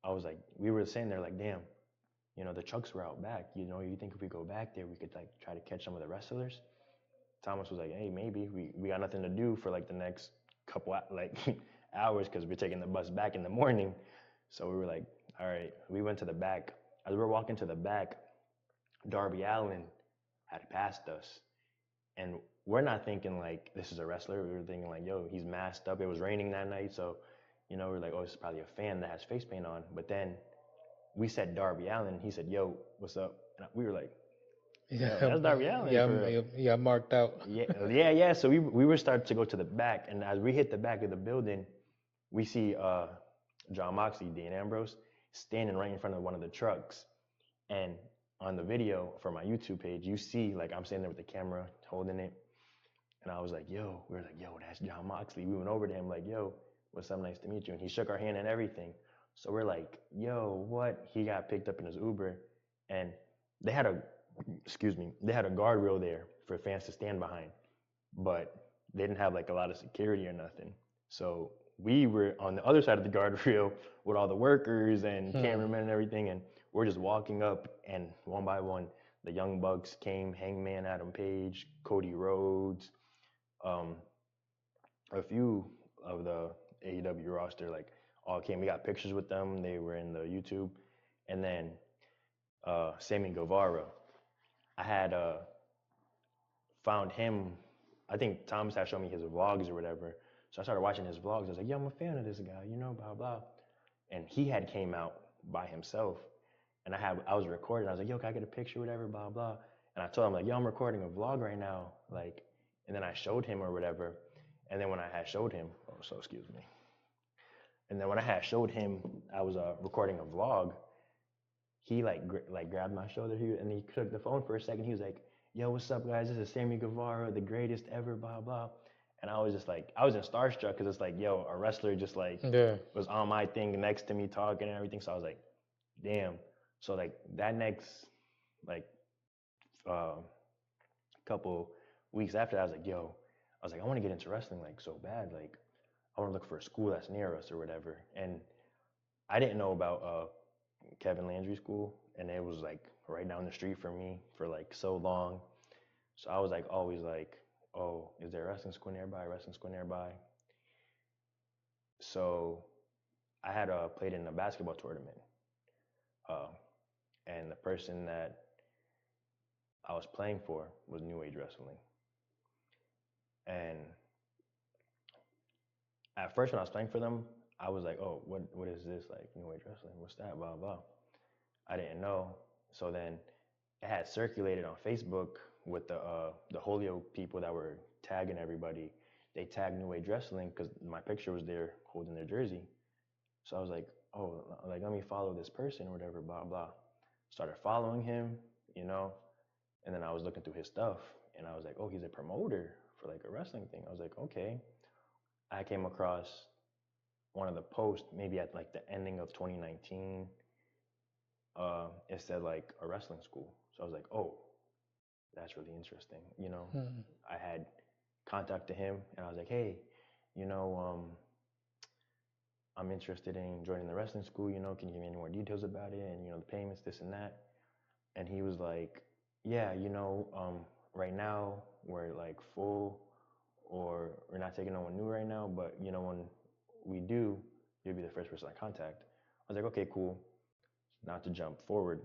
I was like, we were saying there like, damn, the trucks were out back. You think if we go back there, we could like try to catch some of the wrestlers? Thomas was like, hey, maybe we got nothing to do for like the next couple like hours because we're taking the bus back in the morning. So we were like, all right. We went to the back. As we were walking to the back, Darby Allin had passed us, and we're not thinking like this is a wrestler. We were thinking like, yo, he's masked up. It was raining that night, so we're like, oh, this is probably a fan that has face paint on. But then we said Darby Allin. He said, yo, what's up? And we were like, Yeah. yo, that's Darby Allin Yeah. for real. Yeah. Marked out. Yeah, yeah, yeah. So we were starting to go to the back, and as we hit the back of the building, we see John Moxley, Dean Ambrose, standing right in front of one of the trucks. And on the video for my YouTube page, you see like I'm standing there with the camera holding it, and I was like, yo, we were like, yo, that's John Moxley. We went over to him like, yo, what's up? Nice to meet you. And he shook our hand and everything. So we're like, yo, what? He got picked up in his Uber, and they had a, they had a guardrail there for fans to stand behind, but they didn't have like a lot of security or nothing. So we were on the other side of the guardrail with all the workers and Hmm. cameramen and everything, and we're just walking up, and one by one, the Young Bucks came, Hangman Adam Page, Cody Rhodes, um, a few of the AEW roster, like all came. We got pictures with them. They were in the YouTube, and then Sammy Guevara. I had found him. I think Thomas had shown me his vlogs or whatever. So I started watching his vlogs. I was like, "Yo, I'm a fan of this guy, blah blah." And he had came out by himself, and I was recording. I was like, "Yo, can I get a picture, whatever, blah blah." And I told him like, "Yo, I'm recording a vlog right now," like, and then I showed him or whatever. And then when I had showed him, oh, so excuse me. And then when I had showed him, I was recording a vlog. He like grabbed my shoulder here, and he took the phone for a second. He was like, "Yo, what's up, guys? This is Sammy Guevara, the greatest ever, blah blah." And I was just like, I was in starstruck because it's like, yo, a wrestler just like Yeah. was on my thing next to me talking and everything. So I was like, damn. So like that next like uh, couple weeks after that, I was like, yo, I was like, I want to get into wrestling like so bad. Like I want to look for a school that's near us or whatever. And I didn't know about Kevin Landry School, and it was like right down the street from me for like so long. So I was like always like, oh, is there a wrestling school nearby? Wrestling school nearby. So I had played in a basketball tournament, uh, and the person that I was playing for was New Age Wrestling. And at first, when I was playing for them, I was like, oh, what is this like New Age Wrestling? What's that? Blah blah. I didn't know. So then it had circulated on Facebook with the Holyoke people that were tagging everybody. They tagged New Age Wrestling because my picture was there holding their jersey. So I was like, oh, like let me follow this person or whatever, blah blah. Started following him, and then I was looking through his stuff, and I was like, oh, he's a promoter for like a wrestling thing. I was like, okay. I came across one of the posts, maybe at like the ending of 2019, it said like a wrestling school. So I was like, oh, that's really interesting. Mm. I had contacted him and I was like, hey, you know, I'm interested in joining the wrestling school. Can you give me any more details about it? And the payments, this and that. And he was like, yeah, right now we're like full, or we're not taking no one new right now, but when we do, you'll be the first person I contact. I was like, okay, cool. Not to jump forward,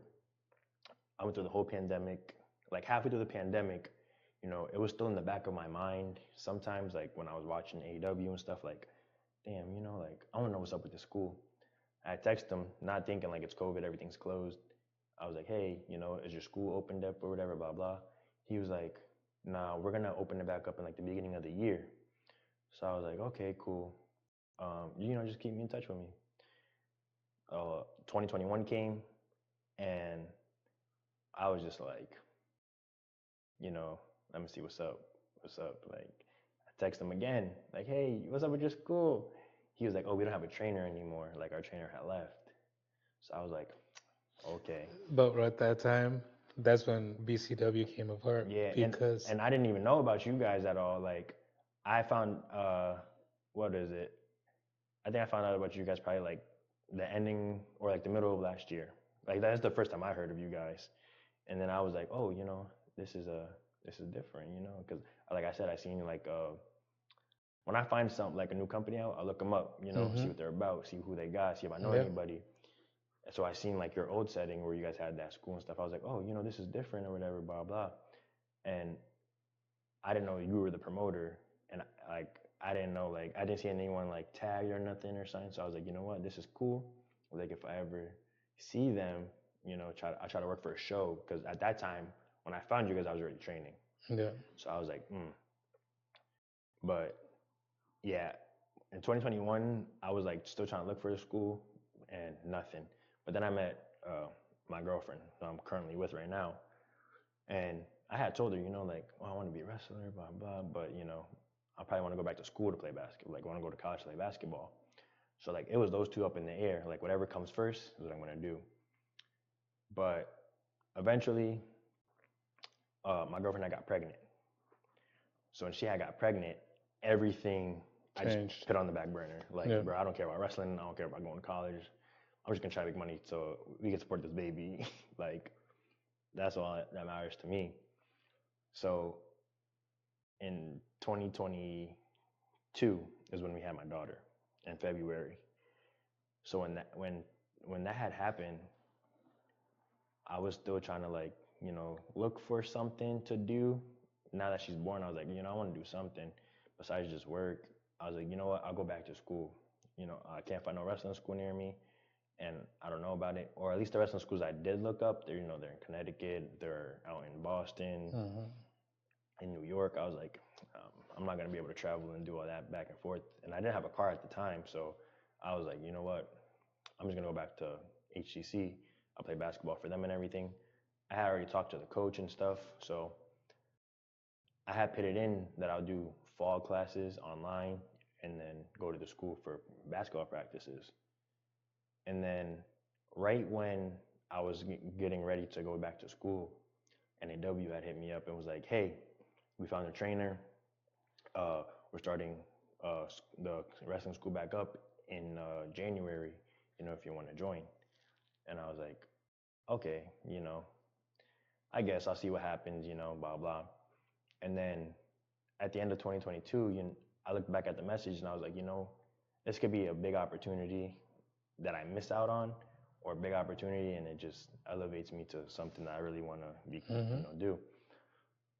I went through the whole pandemic. Like halfway through the pandemic, it was still in the back of my mind. Sometimes, like when I was watching AEW and stuff, like, damn, like I want to know what's up with this school. I text him, not thinking like it's COVID, everything's closed. I was like, hey, is your school opened up or whatever, blah blah. He was like, nah, we're gonna open it back up in like the beginning of the year. So I was like, okay, cool. Just keep me in touch with me. 2021 came, and I was just like, let me see what's up. What's up? Like, I text him again, like, hey, what's up with your school? He was like, oh, we don't have a trainer anymore. Like, our trainer had left. So I was like, okay. But at that time, that's when BCW came apart Yeah, because and I didn't even know about you guys at all. Like, I found what is it? I think I found out about you guys probably like the ending or like the middle of last year. Like that's the first time I heard of you guys. And then I was like, oh, this is different, because like I said, I seen like when I find something like a new company out, I look them up, see what they're about, see who they got, see if I know anybody. And so I seen like your old setting where you guys had that school and stuff. I was like, oh, this is different or whatever, blah blah. And I didn't know you were the promoter, and like I didn't know, like I didn't see anyone like tagged or nothing or something. So I was like, you know what, this is cool. Like if I ever see them, I try to work for a show, because at that time when I found you guys, I was already training. Yeah. So I was like, But yeah, in 2021, I was like still trying to look for a school and nothing. But then I met my girlfriend, who I'm currently with right now, and I had told her, like, oh, I want to be a wrestler, blah blah, but I probably want to go back to school to play basketball, like want to go to college to play basketball. So like it was those two up in the air. Like whatever comes first is what I'm gonna do. But eventually, my girlfriend and I got pregnant. So when she had got pregnant, everything I just put on the back burner. Like, bro, I don't care about wrestling. I don't care about going to college. I'm just gonna try to make money so we can support this baby. Like, that's all that matters to me. So in 2022 is when we had my daughter in February. So when that had happened, I was still trying to like, look for something to do. Now that she's born, I was like, I want to do something besides just work. I was like, you know what, I'll go back to school. I can't find no wrestling school near me, and I don't know about it. Or at least the wrestling schools I did look up, they're they're in Connecticut, they're out in Boston, in New York. I was like, I'm not gonna be able to travel and do all that back and forth. And I didn't have a car at the time, so I was like, you know what, I'm just gonna go back to HCC. I'll play basketball for them and everything. I had already talked to the coach and stuff, so I had put it in that I'll do fall classes online and then go to the school for basketball practices. And then right when I was getting ready to go back to school, NAW had hit me up and was like, hey, we found a trainer. We're starting the wrestling school back up in January, if you want to join. And I was like, okay, I guess I'll see what happens, blah, blah. And then at the end of 2022, I looked back at the message and I was like, this could be a big opportunity that I missed out on, or a big opportunity, and it just elevates me to something that I really want to be, do.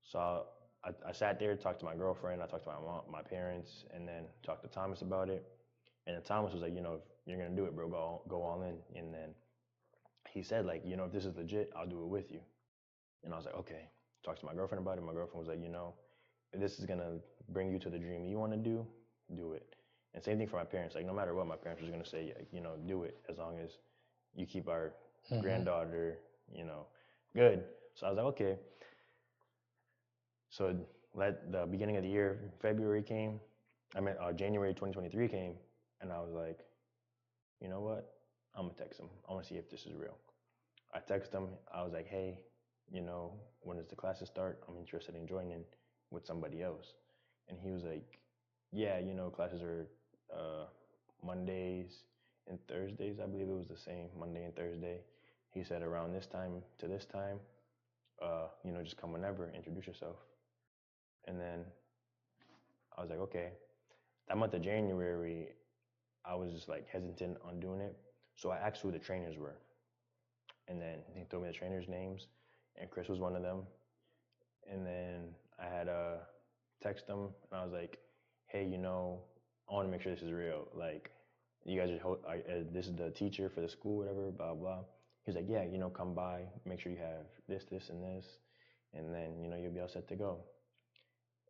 So I sat there, talked to my girlfriend, I talked to my mom, my parents, and then talked to Thomas about it. And then Thomas was like, if you're gonna do it, bro, go all in. And then he said, like, if this is legit, I'll do it with you. And I was like, okay. Talked to my girlfriend about it. My girlfriend was like, if this is gonna bring you to the dream you want to do it. And same thing for my parents. Like, no matter what, my parents was gonna say, do it, as long as you keep our granddaughter, good. So I was like, okay. So the beginning of the year, February came. January 2023 came, And I was like, you know what? I'm gonna text him. I want to see if this is real. I text him. I was like, hey, when does the classes start? I'm interested in joining with somebody else. And he was like, yeah, classes are Mondays and Thursdays. I believe it was the same, Monday and Thursday. He said around this time to this time, just come whenever, introduce yourself. And then I was like, okay. That month of January, I was just like hesitant on doing it. So I asked who the trainers were. And then he told me the trainers' names, and Chris was one of them. And then I had text him, and I was like, hey, I want to make sure this is real. Like, you guys this is the teacher for the school, whatever, blah, blah. He was like, yeah, come by, make sure you have this, this, and this. And then, you'll be all set to go.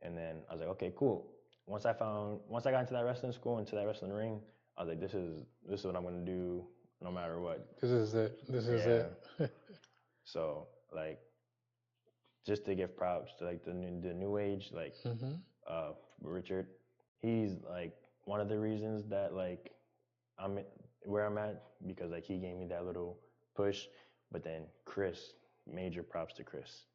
And then I was like, okay, cool. Once I got into that wrestling school, into that wrestling ring, I was like, this is what I'm gonna do, no matter what. This is it. This is it. So like, just to give props to like the new age, like Richard, he's like one of the reasons that like I'm where I'm at, because like he gave me that little push. But then Chris, major props to Chris.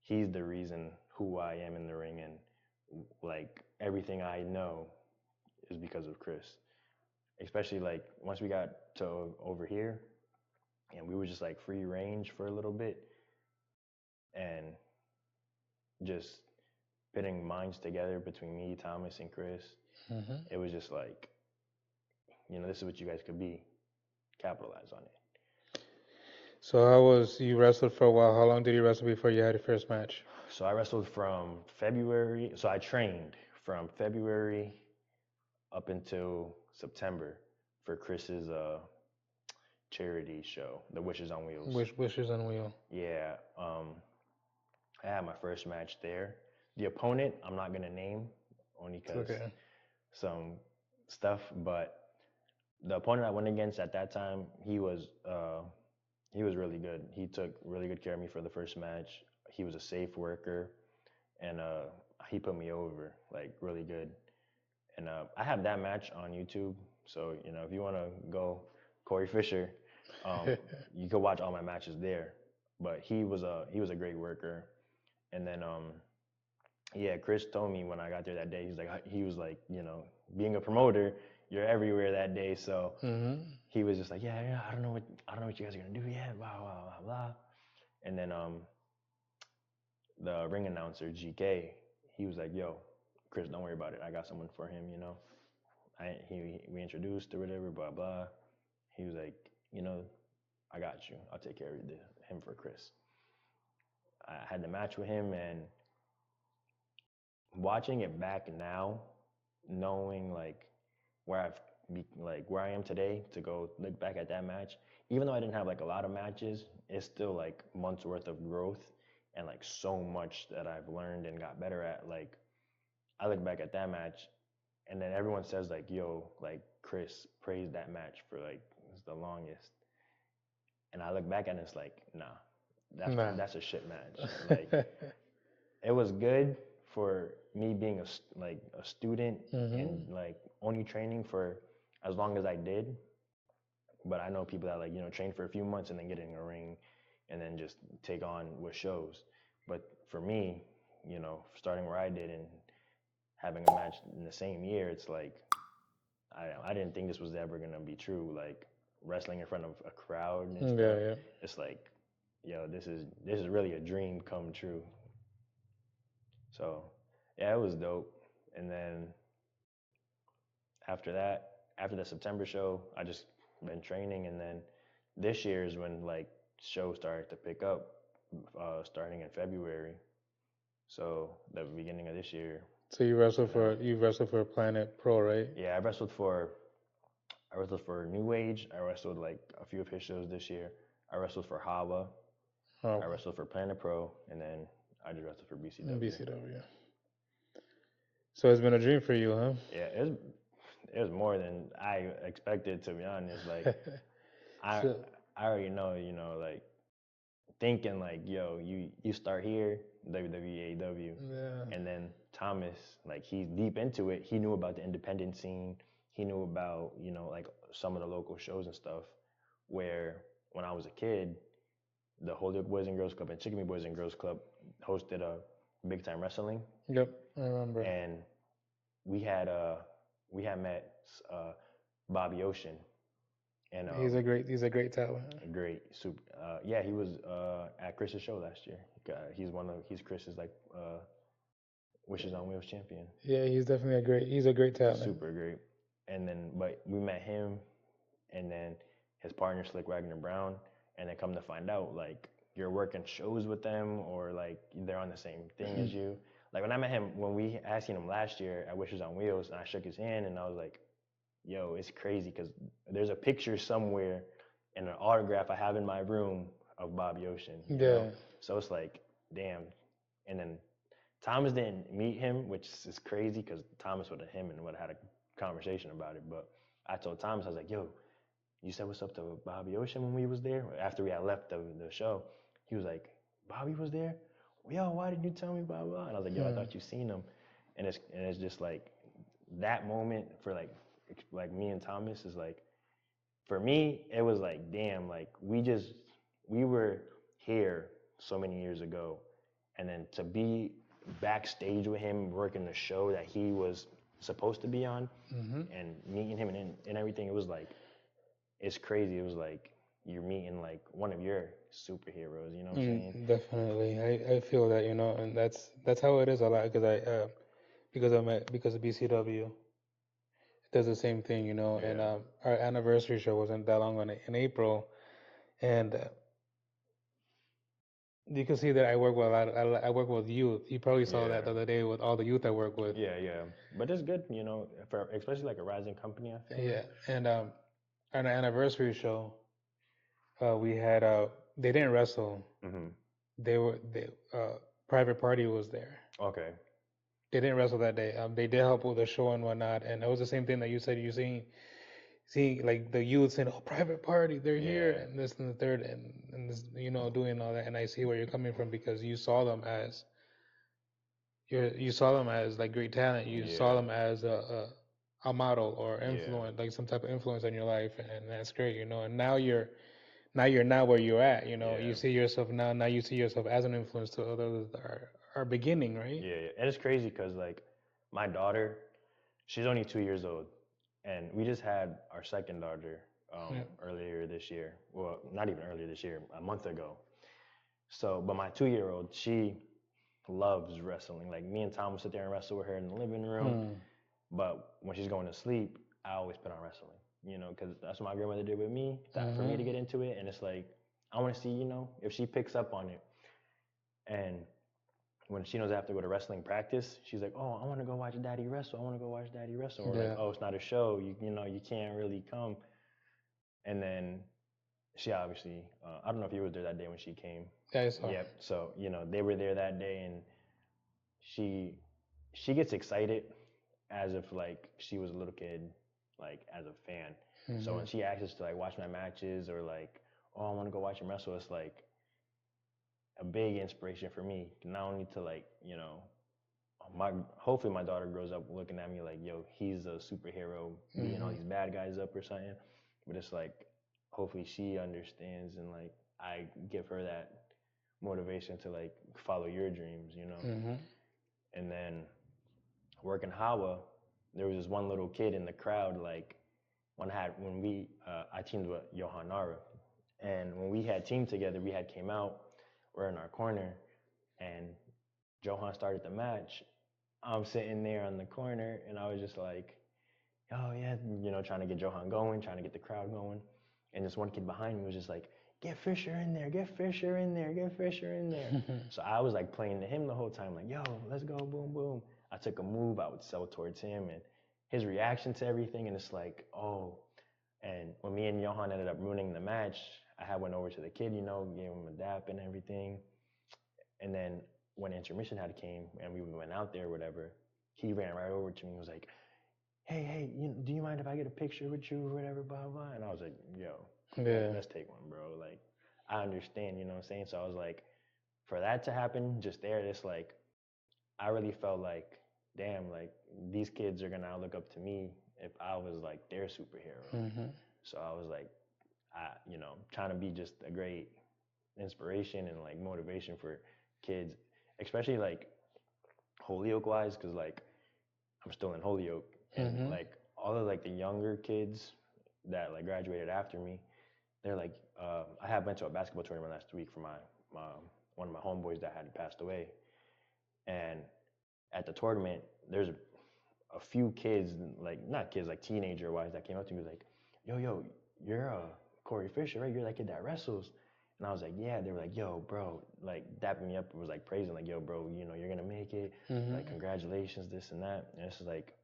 He's the reason who I am in the ring, and like everything I know is because of Chris. Especially like once we got to over here, and we were just like free range for a little bit, and just putting minds together between me, Thomas, and Chris. It was just like, this is what you guys could be. Capitalize on it. So you wrestled for a while? How long did you wrestle before you had your first match? So I wrestled from February. So I trained from February up until September for Chris's charity show, the Wishes on Wheels. Wishes on Wheel. Yeah. I had my first match there. The opponent, I'm not gonna name, only because some stuff. But the opponent I went against at that time, he was really good. He took really good care of me for the first match. He was a safe worker, and he put me over like really good. And I have that match on YouTube, so if you want to go Corey Fisher, you can watch all my matches there. But he was a great worker. And then yeah, Chris told me when I got there that day, he was like, being a promoter, you're everywhere that day. So he was just like, yeah, I don't know what you guys are gonna do yet, blah blah blah blah. And then the ring announcer GK, he was like, yo, Chris, don't worry about it. I got someone for him, we introduced or whatever, blah blah. He was like, I got you. I'll take care of him for Chris. I had the match with him, and watching it back now, knowing like where I am today, to go look back at that match, even though I didn't have like a lot of matches, it's still like months worth of growth, and like so much that I've learned and got better at. Like, I look back at that match, and then everyone says like, yo, like Chris praised that match for like it's the longest. And I look back and it's like, nah, that's a shit match. Like, it was good for me being a student and like only training for as long as I did. But I know people that like, train for a few months and then get in a ring and then just take on with shows. But for me, starting where I did and having a match in the same year, it's like, I didn't think this was ever going to be true. Like, wrestling in front of a crowd and stuff. Yeah. It's like, yo, this is really a dream come true. So yeah, it was dope. And then after the September show, I just been training. And then this year is when like shows started to pick up, starting in February. So the beginning of this year. So you wrestled for Planet Pro, right? Yeah, I wrestled for New Age. I wrestled like a few of his shows this year. I wrestled for Hava. I wrestled for Planet Pro, and then I just wrestled for BCW. BCW. So it's been a dream for you, huh? Yeah, it was more than I expected, to be honest. Like, I already know, like thinking like, yo, you start here, WWE, AEW, and then Thomas, like he's deep into it. He knew about the independent scene. he knew about, like some of the local shows and stuff. Where when I was a kid, the Holyoke Boys and Girls Club and Chicopee Boys and Girls Club hosted a big time wrestling, Yep, I remember. and we had met Bobby Ocean, and He's a great talent. a great super. Yeah, he was at Chris's show last year. He's Chris's like Wishes on Wheels champion. Yeah, he's a great talent. Super great. And then, but we met him, and then his partner Slick Wagner Brown, and then come to find out, like you're working shows with them, or like they're on the same thing as you. Like when I met him, when we seen him last year at Wishes on Wheels, and I shook his hand, and I was like, "Yo, it's crazy," because there's a picture somewhere and an autograph I have in my room of Bobby Ocean. You know? So it's like, damn. And then Thomas didn't meet him, which is crazy because Thomas would have had a conversation about it. But I told Thomas, I was like, "Yo, you said what's up to Bobby Ocean when we was there?" After we had left the show, he was like, "Bobby was there? Yo, why didn't you tell me, blah blah?" And I was like, "Yo, I thought you seen him." And it's just like that moment for like me and Thomas is like, for me it was like, damn, like we were here so many years ago, and then to be backstage with him working the show that he was supposed to be on, and meeting him and everything, it was like, it's crazy. It was like you're meeting like one of your superheroes, you know what I'm saying? Definitely, I feel that, and that's how it is a lot because of BCW, it does the same thing, and Yeah. our anniversary show wasn't that long in April, and you can see that I work with I work with youth. You probably saw that the Yeah. other day with all the youth I work with. Yeah. But it's good, for especially like a rising company, I feel Yeah, like. and on the anniversary show, we had they didn't wrestle. They Private Party was there. Okay. They didn't wrestle that day. They did help with the show and whatnot, and it was the same thing that you said. You seeing like the youth saying, "Oh, Private Party, they're here," Yeah. and this and the third, and this, doing all that. And I see where you're coming from because you saw them as you saw them as like great talent. You saw Yeah. them as a model or Yeah. influence, like some type of influence in your life, and that's great, And now you're where you're at, You Yeah. see yourself now. Now you see yourself as an influence to others that are beginning, right? Yeah. And it's crazy because like my daughter, she's only 2 years old, and we just had our second daughter Yeah. earlier this year. Well, not even earlier this year, a month ago. So, but my 2 year old, she loves wrestling. Like me and Tom will sit there and wrestle with her in the living room. But when she's going to sleep, I always put on wrestling, because that's what my grandmother did with me, for me to get into it. And it's like, I want to see, if she picks up on it. And when she knows I have to go to wrestling practice, she's like, "Oh, I want to go watch Daddy wrestle. I want to go watch Daddy wrestle." Or like, Yeah. "Oh, it's not a show. You can't really come." And then she obviously, I don't know if you were there that day when she came. Yeah, I saw. Yep. So they were there that day, and she she gets excited as if like she was a little kid, like as a fan. So when she asks us to like watch my matches, or like, "Oh, I want to go watch him wrestle," it's like a big inspiration for me. Not only to like, hopefully my daughter grows up looking at me like, "Yo, he's a superhero, beating all these bad guys up or something." But it's like, hopefully she understands, and like I give her that motivation to like follow your dreams. And then working Hawa, there was this one little kid in the crowd. Like I teamed with Johan Nara, and when we had teamed together, we had came out, we're in our corner, and Johan started the match. I'm sitting there on the corner, and I was just like, "Oh yeah," trying to get Johan going, trying to get the crowd going. And this one kid behind me was just like, "Get Fisher in there, get Fisher in there, get Fisher in there." So I was like playing to him the whole time, like, "Yo, let's go, boom, boom." I took a move, I would sell towards him, and his reaction to everything, and it's like, oh. And when me and Johan ended up ruining the match, I had went over to the kid, gave him a dap and everything. And then when intermission had came and we went out there or whatever, he ran right over to me and was like, "Hey, do you mind if I get a picture with you or whatever, blah, blah?" And I was like, "Yo, let's take one, bro." Like, I understand, you know what I'm saying? So I was like, for that to happen just there, it's like, I really felt like, damn, like these kids are going to now look up to me if I was like their superhero. Mm-hmm. So I was like, trying to be just a great inspiration and like motivation for kids, especially like Holyoke wise, because like I'm still in Holyoke, and Mm-hmm. like all of like the younger kids that like graduated after me, they're like, I had went to a basketball tournament last week for my one of my homeboys that had passed away, and at the tournament, there's a few kids, like not kids, like teenager wise, that came up to me was like, yo, you're Corey Fisher, right? You're that kid that wrestles. And I was like, yeah. They were like, yo, bro, like dapping me up, was like praising, like, yo, bro, you're gonna make it, like Mm-hmm. congratulations, this and that. And it's like,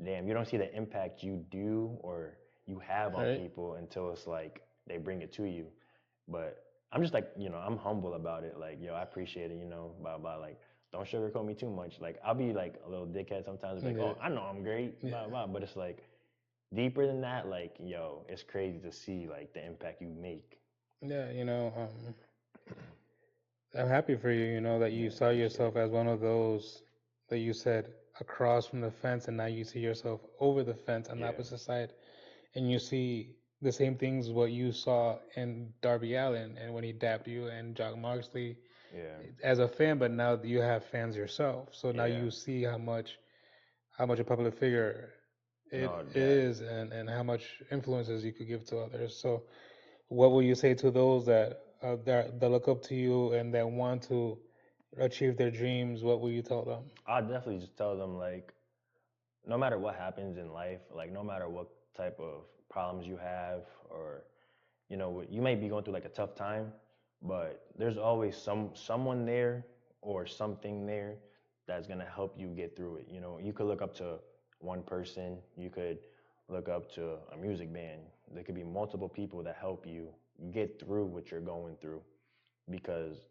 damn, you don't see the impact you do or you have on Right. people until it's like they bring it to you. But I'm just like, I'm humble about it. Like, yo, I appreciate it, blah blah. Like, don't sugarcoat me too much. Like, I'll be like a little dickhead sometimes, like, Yeah. oh, I know I'm great, Yeah. blah blah. But it's like deeper than that. Like, yo, it's crazy to see like the impact you make. Yeah. I'm happy for you. That Yeah, you I saw appreciate yourself it. as one of those that you said across from the fence, and now you see yourself over the fence on the Yeah, opposite side, and you see the same things what you saw in Darby Allin and when he dapped you and Jock Moxley yeah, as a fan, but now you have fans yourself. So now yeah. you see how much a public figure it No, yeah. is, and how much influences you could give to others. So what will you say to those that look up to you and that want to achieve their dreams? What will you tell them? I'll definitely just tell them like, no matter what happens in life, like no matter what type of problems you have, or you may be going through like a tough time, but there's always someone there or something there that's gonna help you get through it. You could look up to one person, you could look up to a music band. There could be multiple people that help you get through what you're going through. Because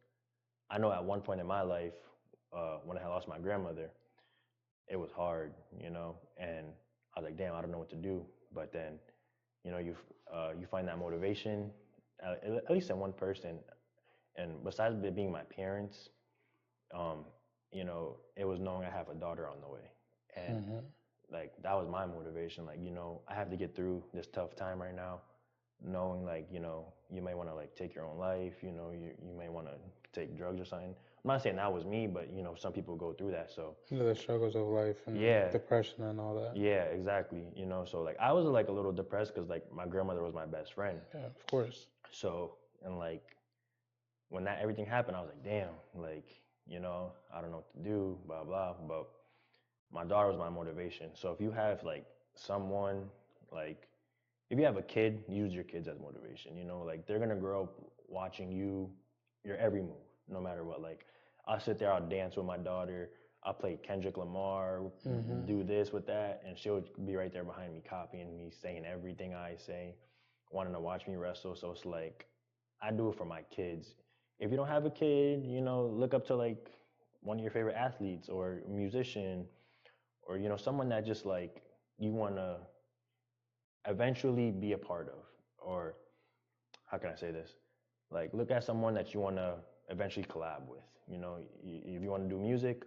I know at one point in my life, when I had lost my grandmother, it was hard, and I was like, damn, I don't know what to do. But then, you find that motivation, at least in one person. And besides it being my parents, um, it was knowing I have a daughter on the way, and Hmm. like that was my motivation. Like, I have to get through this tough time right now, knowing like, you may want to like take your own life, you may want to take drugs or something. I'm not saying that was me, but some people go through that. So The struggles of life and yeah, depression and all that. yeah, exactly. So like I was like a little depressed because like my grandmother was my best friend. Yeah, of course. So, and like when that everything happened, I was like, damn, like, I don't know what to do, blah blah. But my daughter was my motivation. So if you have like someone, like if you have a kid, use your kids as motivation. Like they're gonna grow up watching your every move, no matter what. Like I'll sit there, I'll dance with my daughter, I'll play Kendrick Lamar, Hmm. do this with that, and she'll be right there behind me, copying me, saying everything I say, wanting to watch me wrestle. So it's like I do it for my kids. If you don't have a kid, look up to like one of your favorite athletes or musician, or someone that just like you want to eventually be a part of. Or how can I say this? Like look at someone that you want to eventually collab with. If you want to do music,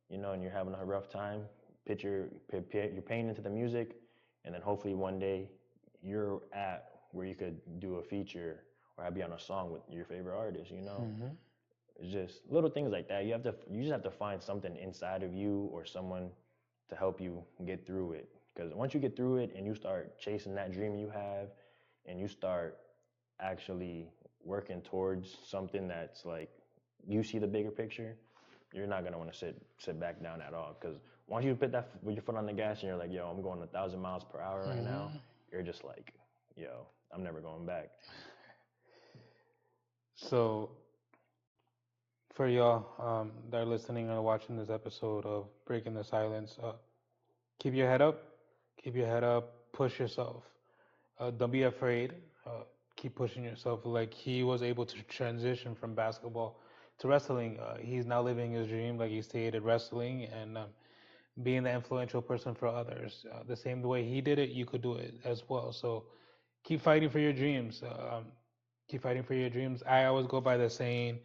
and you're having a rough time, you're paying into the music, and then hopefully one day you're at where you could do a feature or be on a song with your favorite artist. Hmm. It's just little things like that. You just have to find something inside of you or someone to help you get through it. Because once you get through it and you start chasing that dream you have, and you start actually working towards something that's like you see the bigger picture, you're not gonna want to sit back down at all. Because once you put that with your foot on the gas and you're like, yo, I'm going 1,000 miles per hour right now, Hmm. you're just like, yo, I'm never going back. So for y'all that are listening or watching this episode of Breaking the Silence, keep your head up. Keep your head up. Push yourself. Don't be afraid. Keep pushing yourself. Like he was able to transition from basketball to wrestling. He's now living his dream, like he stated, wrestling and being the influential person for others. The same way he did it, you could do it as well. So keep fighting for your dreams. Keep fighting for your dreams. I always go by the saying,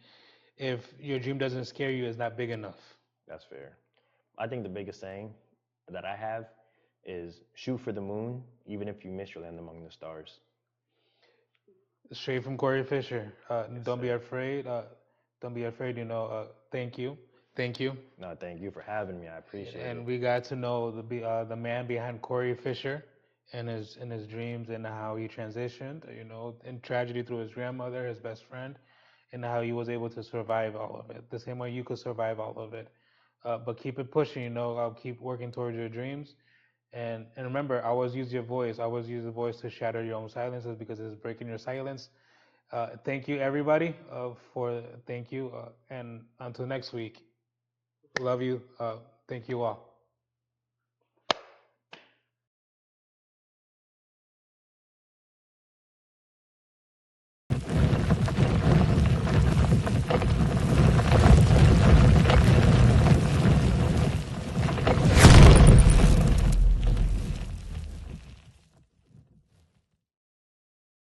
if your dream doesn't scare you, it's not big enough. That's fair. I think the biggest saying that I have is shoot for the moon, even if you miss, you'll land among the stars. Straight from Corey Fisher. Yes, Don't be sir. afraid. Don't be afraid. Thank you, thank you. No, thank you for having me. I appreciate And it. we got to know the man behind Corey Fisher and his dreams and how he transitioned. In tragedy through his grandmother, his best friend, and how he was able to survive all of it. The same way you could survive all of it. But keep it pushing. Keep working towards your dreams. And remember, always use your voice. Always use the voice to shatter your own silences because it's breaking your silence. Thank you, everybody, thank you. And until next week, love you. Thank you all.